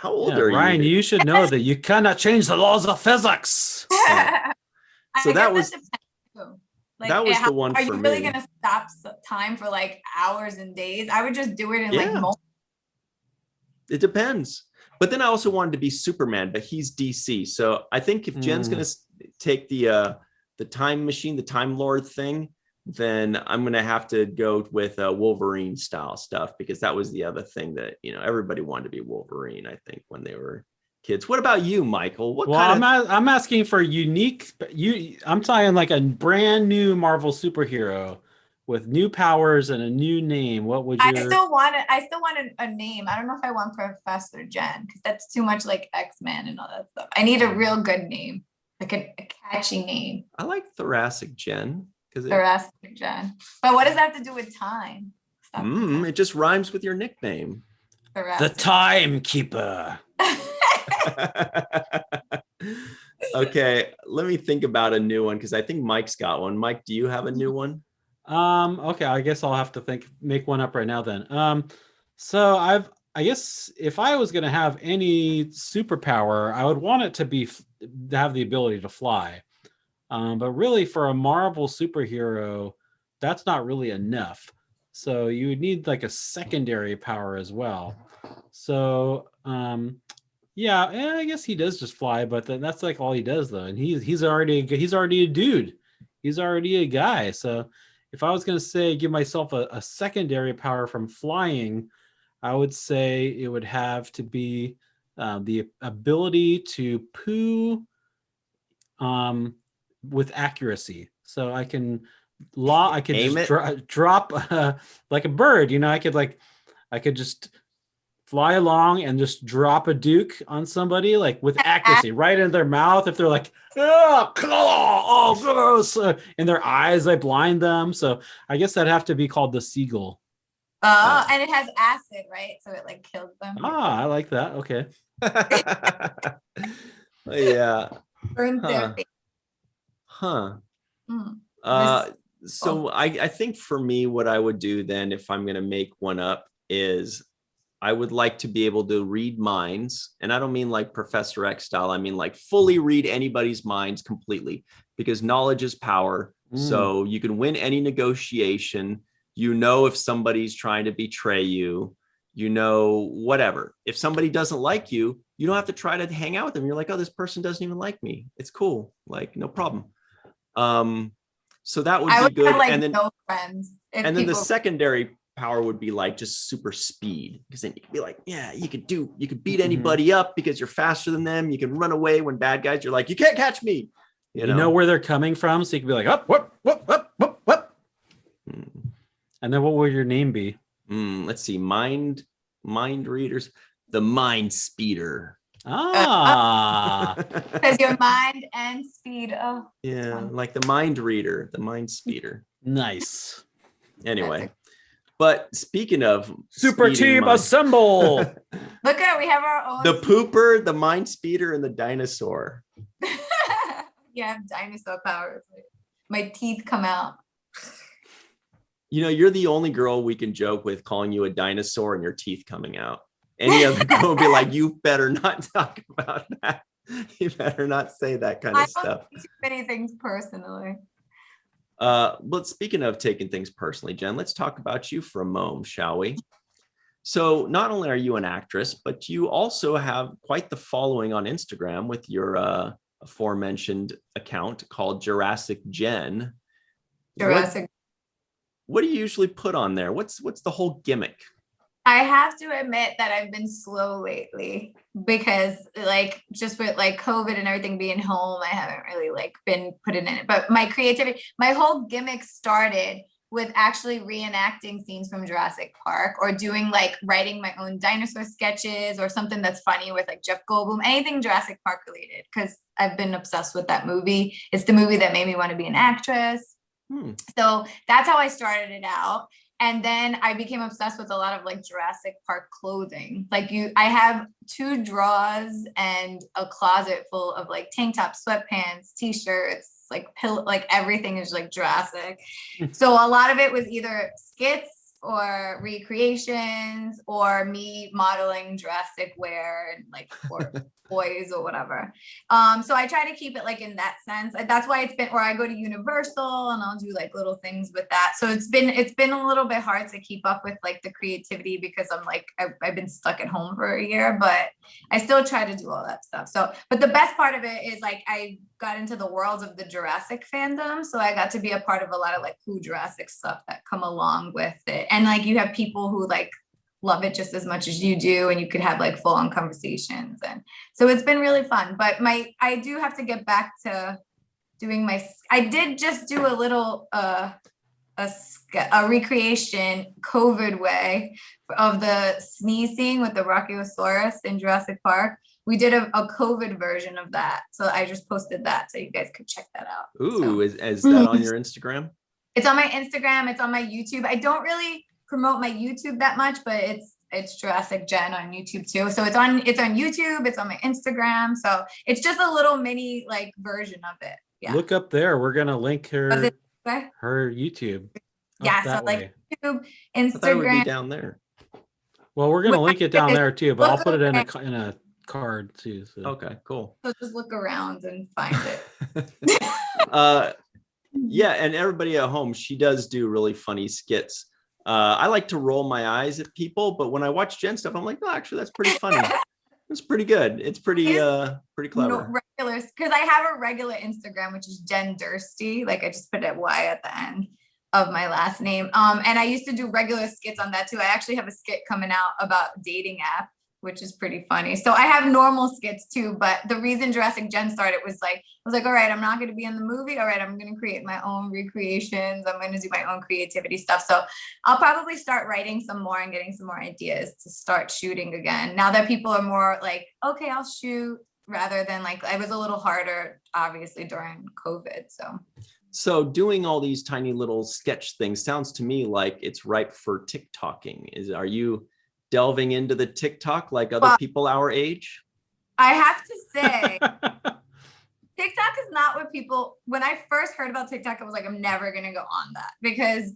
old are you? Ryan, you should know that you cannot change the laws of physics. So that was the one for me. Are you really going to stop time for like hours and days? I would just do it in like moments. It depends. But then I also wanted to be Superman, but he's DC. So I think if Jen's going to take the time machine, the Time Lord thing, then I'm going to have to go with Wolverine style stuff, because that was the other thing that, everybody wanted to be Wolverine, I think, when they were kids. What about you, Michael? I'm asking for unique. I'm talking like a brand new Marvel superhero with new powers and a new name. What would you? I still want a name. I don't know if I want Professor Jen, because that's too much like X-Men and all that stuff. I need a real good name, like a catchy name. I like Thoracic Jen. Thoracic Jen. But what does that have to do with time? It just rhymes with your nickname. The Timekeeper. Okay, let me think about a new one, because I think Mike's got one. Mike, do you have a new one? Okay, I guess I'll have to make one up right now then. So I guess if I was going to have any superpower, I would want it to have the ability to fly. But really for a Marvel superhero, that's not really enough. So you would need like a secondary power as well. So, I guess he does just fly, but that's like all he does though. And he's already a dude. He's already a guy. So if I was going to say, give myself a secondary power from flying, I would say it would have to be the ability to poo with accuracy. So I can just drop like a bird. I could just fly along and just drop a duke on somebody like with accuracy right in their mouth. If they're like, oh, gross, in their eyes, I blind them. So I guess that'd have to be called the seagull. And it has acid, right? So it like kills them. I like that. Okay. Yeah. Burns their face. So I think for me, what I would do then, if I'm going to make one up, is I would like to be able to read minds. And I don't mean like Professor X style. I mean like fully read anybody's minds completely, because knowledge is power. So you can win any negotiation. If somebody's trying to betray you, whatever. If somebody doesn't like you, you don't have to try to hang out with them. You're like, oh, this person doesn't even like me. It's cool. Like, no problem. So that would I be would good. have like And then no friends. If and then the people, secondary power would be like just super speed, because then you could be like, yeah, you could beat Mhm. anybody up because you're faster than them. You can run away when bad guys, you're like, you can't catch me. You know where they're coming from, so you can be like, up, whoop, whoop, whoop, whoop, whoop. And then what would your name be? Let's see. Mind readers. The mind speeder. Ah, because your mind and speed. Oh, Yeah, fun. like the mind reader, the mind speeder. nice. Anyway, but speaking of Super speeding team mind- assemble. Look at it. We have our own. the pooper, the mind speeder, and the dinosaur. You have dinosaur powers. My teeth come out. You know, you're the only girl we can joke with calling you a dinosaur and your teeth coming out. Any other girl would be like, you better not talk about that. You better not say that kind of stuff. Take too many things personally. But speaking of taking things personally, Jen, let's talk about you for a moment, shall we? So not only are you an actress, but you also have quite the following on Instagram with your aforementioned account called Jurassic Jen. Jurassic. What do you usually put on there? What's the whole gimmick? I have to admit that I've been slow lately because like just with like COVID and everything being home, I haven't really like been putting in it. But my creativity, my whole gimmick started with actually reenacting scenes from Jurassic Park or doing like writing my own dinosaur sketches or something that's funny with like Jeff Goldblum, anything Jurassic Park related, because I've been obsessed with that movie. It's the movie that made me want to be an actress. So that's how I started it out. And then I became obsessed with a lot of like Jurassic Park clothing. Like I have 2 drawers and a closet full of like tank tops, sweatpants, t-shirts, like like everything is like Jurassic. So a lot of it was either skits or recreations or me modeling Jurassic wear and like for toys or whatever. So I try to keep it like in that sense. That's why it's been, or I go to Universal and I'll do like little things with that. So it's been a little bit hard to keep up with like the creativity because I'm like, I've been stuck at home for a year, but I still try to do all that stuff. So, but the best part of it is like, I got into the worlds of the Jurassic fandom. So I got to be a part of a lot of like cool Jurassic stuff that come along with it. And like, you have people who like love it just as much as you do, and you could have like full on conversations. And so it's been really fun, but I do have to get back to doing I did just do a little, a recreation COVID way of the sneezing with the Brachiosaurus in Jurassic Park. We did a COVID version of that. So I just posted that so you guys could check that out. Ooh, is that on your Instagram? It's on my Instagram. It's on my YouTube. I don't really promote my YouTube that much, but it's Jurassic Jen on YouTube too. So it's on YouTube. It's on my Instagram. So it's just a little mini like version of it. Yeah. Look up there. We're gonna link her YouTube. Yeah. So like YouTube, I thought it would be Instagram. down there. Well, we're gonna link it down there too, but I'll put it in a card too. So. Okay, cool. So just look around and find it. Yeah, and everybody at home, she does do really funny skits. I like to roll my eyes at people, but when I watch Jen stuff, I'm like, oh, actually, that's pretty funny. It's pretty good. It's pretty clever. Regular, because I have a regular Instagram, which is Jen Dursty. Like I just put a Y at the end of my last name. And I used to do regular skits on that too. I actually have a skit coming out about dating app, which is pretty funny. So I have normal skits too, but the reason Jurassic Jen started was like, I was like, all right, I'm not going to be in the movie. All right, I'm going to create my own recreations. I'm going to do my own creativity stuff. So I'll probably start writing some more and getting some more ideas to start shooting again. Now that people are more like, okay, I'll shoot, rather than like, I was a little harder, obviously, during COVID. So doing all these tiny little sketch things sounds to me like it's ripe for TikToking. Are you delving into the TikTok like other people our age? I have to say, TikTok is not what people, when I first heard about TikTok, I was like, I'm never going to go on that because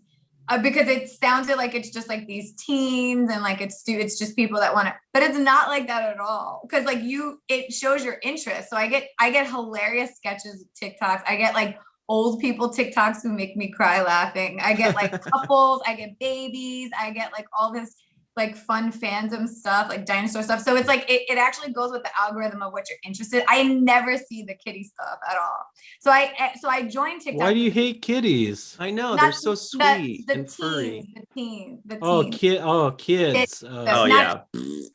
it sounded like it's just like these teens and like it's just people that want to, but it's not like that at all. Because like it shows your interest. So I get hilarious sketches, TikToks. I get like old people TikToks who make me cry laughing. I get like couples, I get babies, I get like all this like fun fandom stuff, like dinosaur stuff. So it's like it actually goes with the algorithm of what you're interested. I never see the kitty stuff at all. So I joined TikTok. Why do you hate kitties? I know they're so sweet and furry. The teens. Kids. Oh yeah.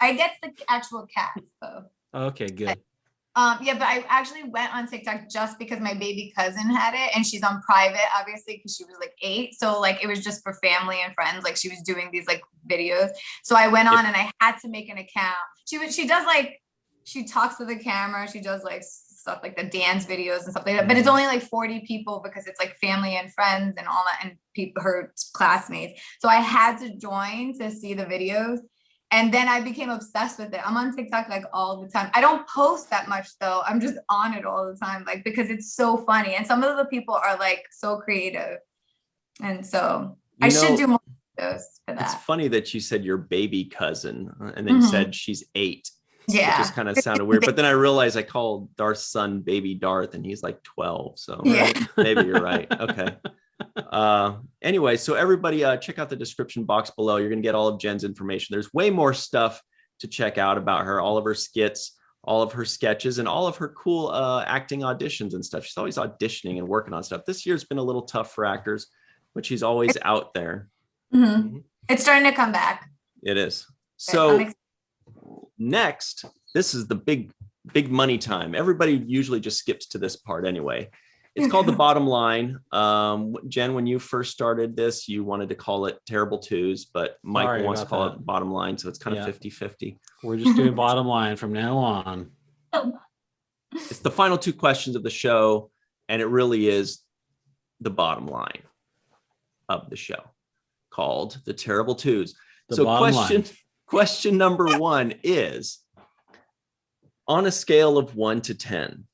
I get the actual cats though. Okay, good. Yeah, but I actually went on TikTok just because my baby cousin had it, and she's on private, obviously, because she was like 8. So like it was just for family and friends. Like she was doing these like videos. So I went on and I had to make an account. She does like, she talks to the camera. She does like stuff like the dance videos and stuff like that. But it's only like 40 people because it's like family and friends and all that, and people, her classmates. So I had to join to see the videos. And then I became obsessed with it. I'm on TikTok like all the time. I don't post that much though. I'm just on it all the time, like because it's so funny. And some of the people are like so creative. And so I should do more videos for that. It's funny that you said your baby cousin and then said she's 8. Yeah. It just kind of sounded weird. But then I realized I called Darth's son baby Darth and he's like 12. So maybe you're right. Okay. Anyway, so everybody check out the description box below. You're gonna get all of Jen's information. There's way more stuff to check out about her, all of her skits, all of her sketches, and all of her cool acting auditions and stuff. She's always auditioning and working on stuff. This year's been a little tough for actors, but she's always out there. It's starting to come back. It is. So next, this is the big money time. Everybody usually just skips to this part anyway. It's called The Bottom Line. Jen, when you first started this, you wanted to call it Terrible Twos, but Mike wants to call it Bottom Line. So it's kind of 50-50. We're just doing Bottom Line from now on. It's the final 2 questions of the show, and it really is the bottom line of the show, called The Terrible Twos. Question number 1 is, on a scale of 1 to 10,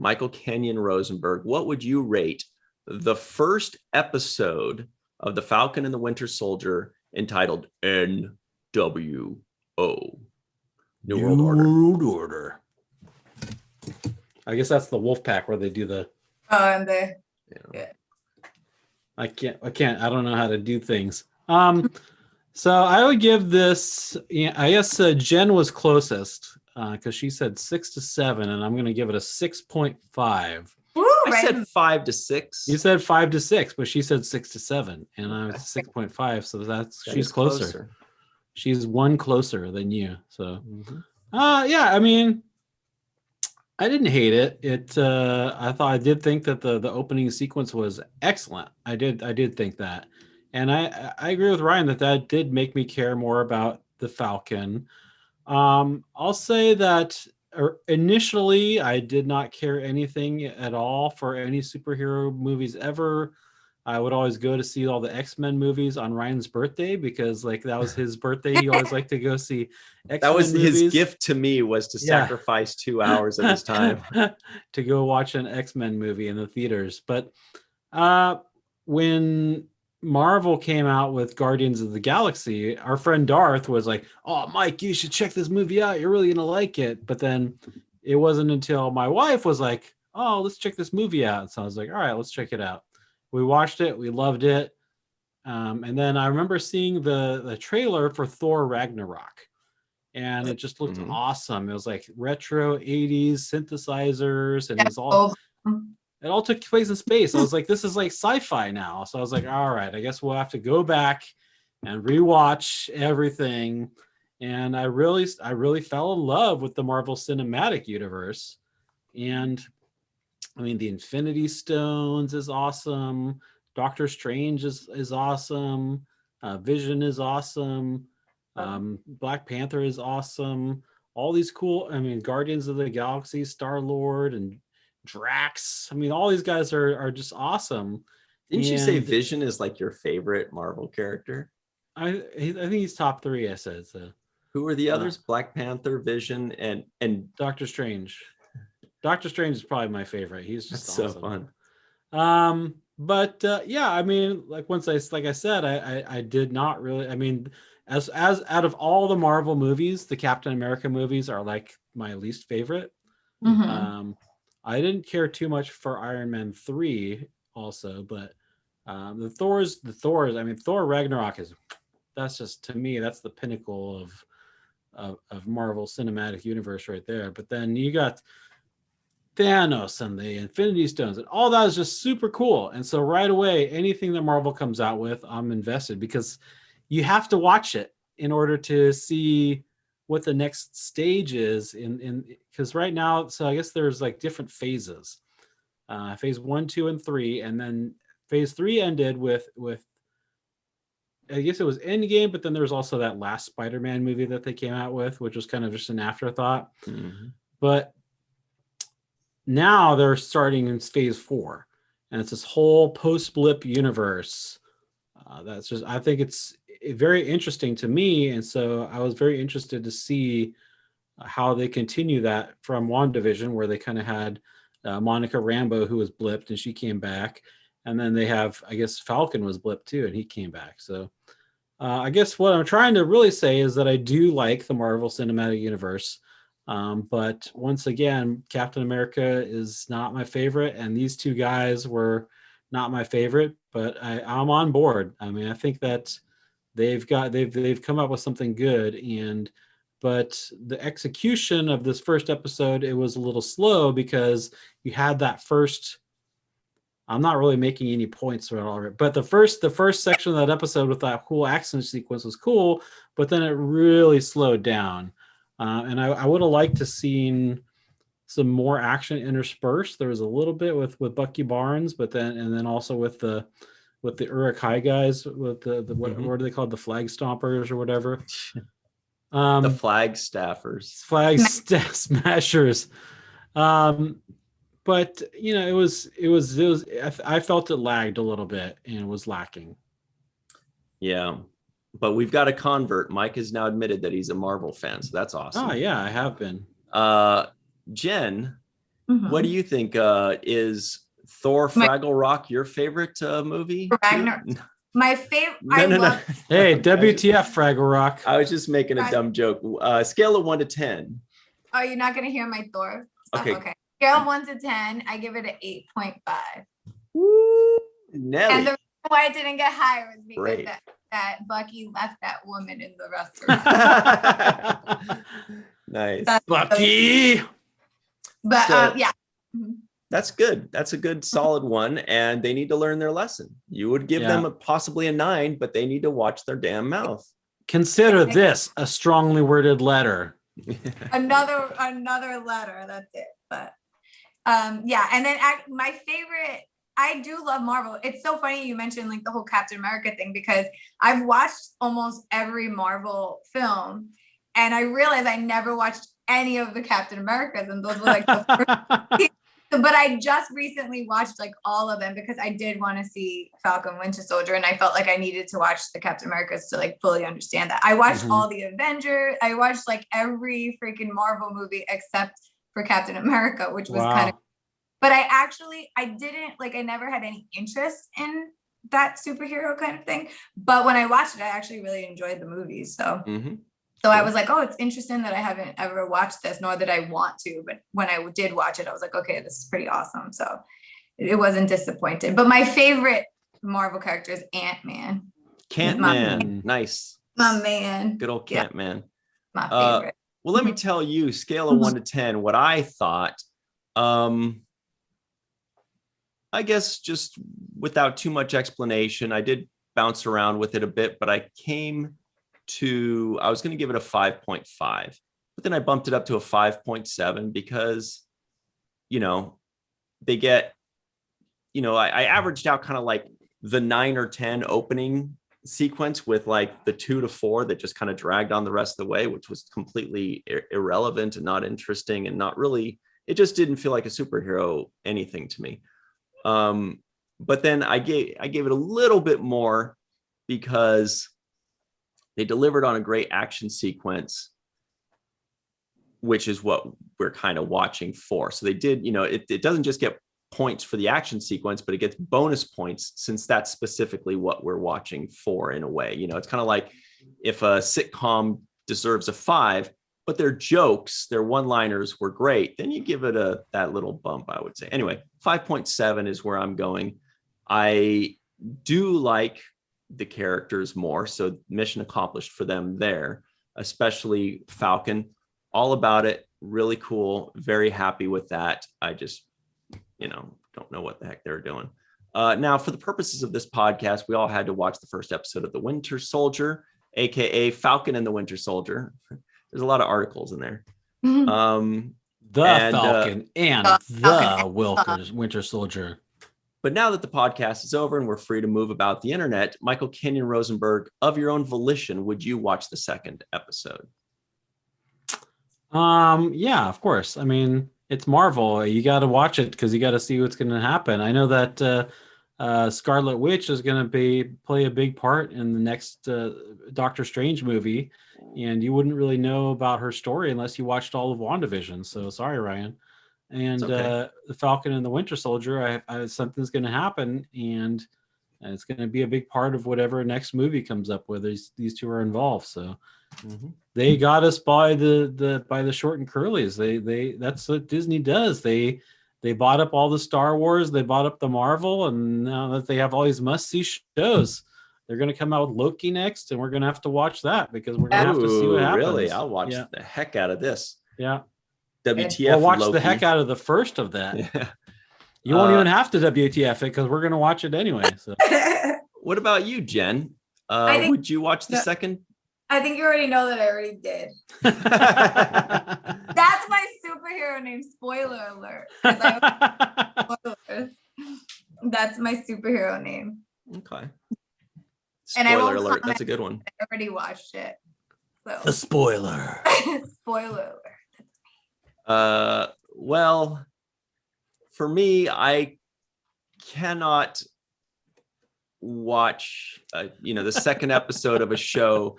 Michael Kenyon Rosenberg, what would you rate the first episode of The Falcon and the Winter Soldier entitled NWO? New World Order. I guess that's the Wolfpack where they do the... I don't know how to do things. So I would give this, I guess Jen was closest because she said 6 to 7, and I'm going to give it a 6.5. I said 5 to 6. You said 5 to 6, but she said 6 to 7, and I was 6.5. So she's closer. She's 1 closer than you. So, yeah, I mean, I didn't hate it. I did think that the opening sequence was excellent. I did think that. And I agree with Ryan that did make me care more about the Falcon. I'll say that initially I did not care anything at all for any superhero movies ever. I would always go to see all the X-Men movies on Ryan's birthday because like that was his birthday. He always liked to go see X-Men That was movies. His gift to me, was to sacrifice 2 hours of his time to go watch an X-Men movie in the theaters. But when Marvel came out with Guardians of the Galaxy, our friend Darth was like, "Oh, Mike, you should check this movie out. You're really gonna like it." But then it wasn't until my wife was like, "Oh, let's check this movie out." So I was like, "All right, let's check it out." We watched it. We loved it. And then I remember seeing the trailer for Thor Ragnarok, and it just looked awesome. It was like retro 80s synthesizers, and it all took place in space. I was like, this is like sci-fi now. So I was like, all right, I guess we'll have to go back and rewatch everything. And I really fell in love with the Marvel Cinematic Universe. And I mean, the Infinity Stones is awesome. Doctor Strange is awesome. Vision is awesome. Black Panther is awesome. All these cool, I mean, Guardians of the Galaxy, Star-Lord, and Drax. I mean, all these guys are just awesome. Didn't you say Vision is like your favorite Marvel character? I think he's top 3. I said so. Who are the others? Black Panther, Vision, and Doctor Strange. Doctor Strange is probably my favorite. He's just so awesome. fun. But yeah, I mean, like I said, I did not really. I mean, as out of all the Marvel movies, the Captain America movies are like my least favorite. I didn't care too much for Iron Man 3 also, but the Thors, I mean, Thor Ragnarok is that's just, to me, that's the pinnacle of Marvel Cinematic Universe right there. But then you got Thanos and the Infinity Stones, and all that is just super cool. And so right away, anything that Marvel comes out with, I'm invested, because you have to watch it in order to see what the next stage is in because right now, so I guess there's like different phases. Phase 1, 2, and 3, and then phase 3 ended with I guess it was Endgame, but then there was also that last Spider-Man movie that they came out with, which was kind of just an afterthought. Mm-hmm. But now they're starting in phase 4, and it's this whole post-blip universe. That's just, I think it's very interesting to me, and so I was very interested to see how they continue that from WandaVision, where they kind of had Monica Rambeau, who was blipped, and she came back, and then they have, I guess, Falcon was blipped too, and he came back. So I guess what I'm trying to really say is that I do like the Marvel Cinematic Universe. But once again, Captain America is not my favorite, and these two guys were not my favorite, but I'm on board. I mean, I think that they've come up with something good, but the execution of this first episode, it was a little slow because you had that first. I'm not really making any points at all, but the first section of that episode with that cool action sequence was cool, but then it really slowed down. And I would have liked to seen some more action interspersed. There was a little bit with Bucky Barnes, but then also with the Uruk-hai guys, with the what are they called, the flag stompers or whatever. The flag staffers, smashers. But it was I felt it lagged a little bit and was lacking. Yeah. But we've got a convert. Mike has now admitted that he's a Marvel fan, so that's awesome. Oh yeah, I have been. Jen, what do you think? Is Thor Fraggle Rock your favorite movie? Ragnarok. My favorite. No. Hey, WTF Fraggle Rock. I was just making a dumb joke. Scale of 1 to 10. Oh, you're not gonna hear my Thor stuff? Okay. Scale of 1 to 10, I give it an 8.5. Woo, Nelly. And the reason why it didn't get higher was because that Bucky left that woman in the restaurant. Nice. Bucky. But So- yeah. That's good. That's a good solid one. And they need to learn their lesson. You would give them possibly a 9, but they need to watch their damn mouth. Consider this a strongly worded letter. another letter. That's it. But yeah. And then my favorite, I do love Marvel. It's so funny you mentioned like the whole Captain America thing, because I've watched almost every Marvel film, and I realized I never watched any of the Captain Americas, and those were like the first. But I just recently watched like all of them because I did want to see Falcon Winter Soldier, and I felt like I needed to watch the Captain Americas to like fully understand that. I watched all the Avengers. I watched like every freaking Marvel movie except for Captain America, which was kind of. But I didn't like. I never had any interest in that superhero kind of thing. But when I watched it, I actually really enjoyed the movies. So. So I was like, oh, it's interesting that I haven't ever watched this, nor that I want to. But when I did watch it, I was like, okay, this is pretty awesome. So it wasn't disappointed. But my favorite Marvel character is Ant-Man. Cant-Man. Nice. My man. Good old Cant-Man. My favorite. Well, let me tell you, scale of 1 to 10, what I thought. I guess just without too much explanation, I did bounce around with it a bit, but I was going to give it a 5.5, but then I bumped it up to a 5.7 because, they get, I averaged out kind of like the 9 or 10 opening sequence with like the 2 to 4 that just kind of dragged on the rest of the way, which was completely irrelevant and not interesting and not really, it just didn't feel like a superhero anything to me. But then I gave it a little bit more because they delivered on a great action sequence, which is what we're kind of watching for. So they did, it doesn't just get points for the action sequence, but it gets bonus points since that's specifically what we're watching for in a way. It's kind of like if a sitcom deserves a 5, but their jokes, their one-liners were great, then you give it that little bump, I would say. Anyway, 5.7 is where I'm going. I do like the characters more. So mission accomplished for them there, especially Falcon. All about it. Really cool. Very happy with that. I just, don't know what the heck they're doing. Now, for the purposes of this podcast, we all had to watch the first episode of The Winter Soldier, aka Falcon and the Winter Soldier. There's a lot of articles in there. The Falcon and the Winter Soldier. But now that the podcast is over and we're free to move about the internet, Michael Kenyon Rosenberg, of your own volition, would you watch the second episode? Yeah, of course. I mean, it's Marvel. You got to watch it because you got to see what's going to happen. I know that Scarlet Witch is going to play a big part in the next Doctor Strange movie, and you wouldn't really know about her story unless you watched all of WandaVision. So sorry, Ryan. And the Falcon and the Winter Soldier, something's going to happen, and it's going to be a big part of whatever next movie comes up where these two are involved. So they got us by the short and curlies. They that's what Disney does. They bought up all the Star Wars, they bought up the Marvel, and now that they have all these must-see shows, they're going to come out with Loki next, and we're going to have to watch that because we're going to have to see what happens. Really? I'll watch the heck out of this. Yeah. WTF Or watch Loki. the heck out of the first of that. Yeah. You won't even have to WTF it because we're going to watch it anyway. So. What about you, Jen? Would you watch the second? I think you already know that I already did. That's my superhero name. Spoiler alert. Spoilers. That's my superhero name. Okay. Spoiler alert. That's a good one. I already watched it. So. The spoiler. Spoiler alert. Well, for me, I cannot watch, the second episode of a show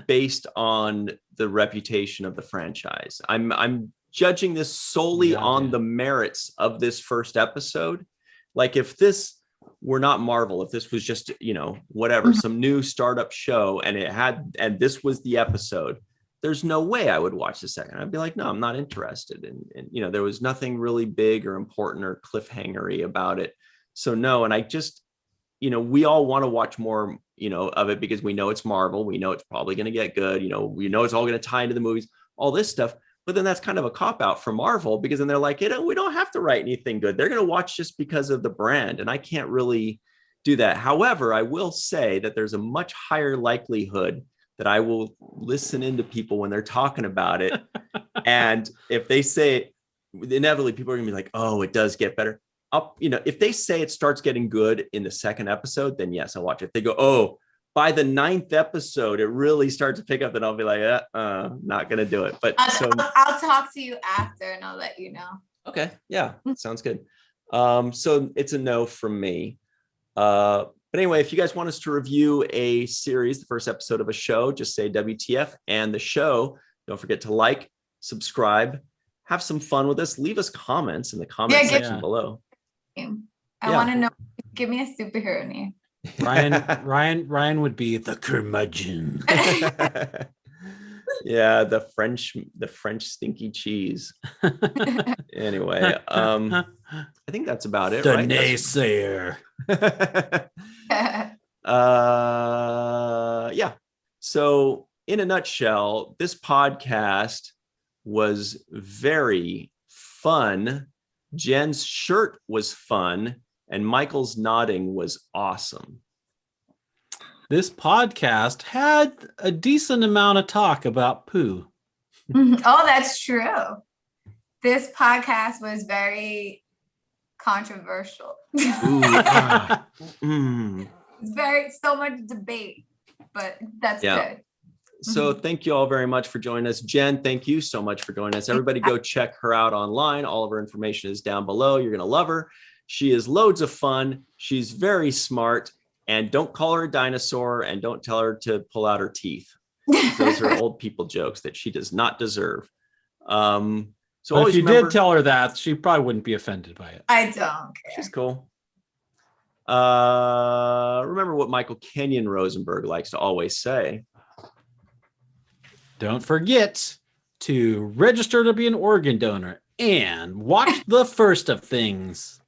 based on the reputation of the franchise. I'm judging this solely on the merits of this first episode. Like if this were not Marvel, if this was just, whatever, some new startup show and this was the episode, there's no way I would watch the second. I'd be like, no, I'm not interested. And there was nothing really big or important or cliffhangery about it. So no, and I just, we all want to watch more, of it because we know it's Marvel. We know it's probably going to get good. We know it's all going to tie into the movies, all this stuff. But then that's kind of a cop out for Marvel because then they're like, we don't have to write anything good. They're going to watch just because of the brand. And I can't really do that. However, I will say that there's a much higher likelihood that I will listen into people when they're talking about it. And if they say, inevitably people are gonna be like, oh, it does get better. If they say it starts getting good in the second episode, then yes, I'll watch it. If they go, oh, by the 9th episode, it really starts to pick up, then I'll be like, not gonna do it. But I'll talk to you after and I'll let you know. Okay. Yeah, sounds good. So it's a no from me. But anyway, if you guys want us to review a series, the first episode of a show, just say WTF and the show. Don't forget to like, subscribe, have some fun with us. Leave us comments in the comment section below. I want to know. Give me a superhero name. Ryan would be the curmudgeon. Yeah, the French stinky cheese. Anyway, I think that's about it. The right? naysayer. Yeah. So in a nutshell, this podcast was very fun. Jen's shirt was fun, and Michael's nodding was awesome. This podcast had a decent amount of talk about poo. Oh, that's true. This podcast was very controversial. It's so much debate, but that's good. So thank you all very much for joining us. Jen, thank you so much for joining us. Everybody go check her out online. All of her information is down below. You're going to love her. She is loads of fun. She's very smart. And don't call her a dinosaur and don't tell her to pull out her teeth. Those are old people jokes that she does not deserve. So if you did tell her that, she probably wouldn't be offended by it. I don't care. She's cool. Remember what Michael Kenyon Rosenberg likes to always say. Don't forget to register to be an organ donor and watch the first of things.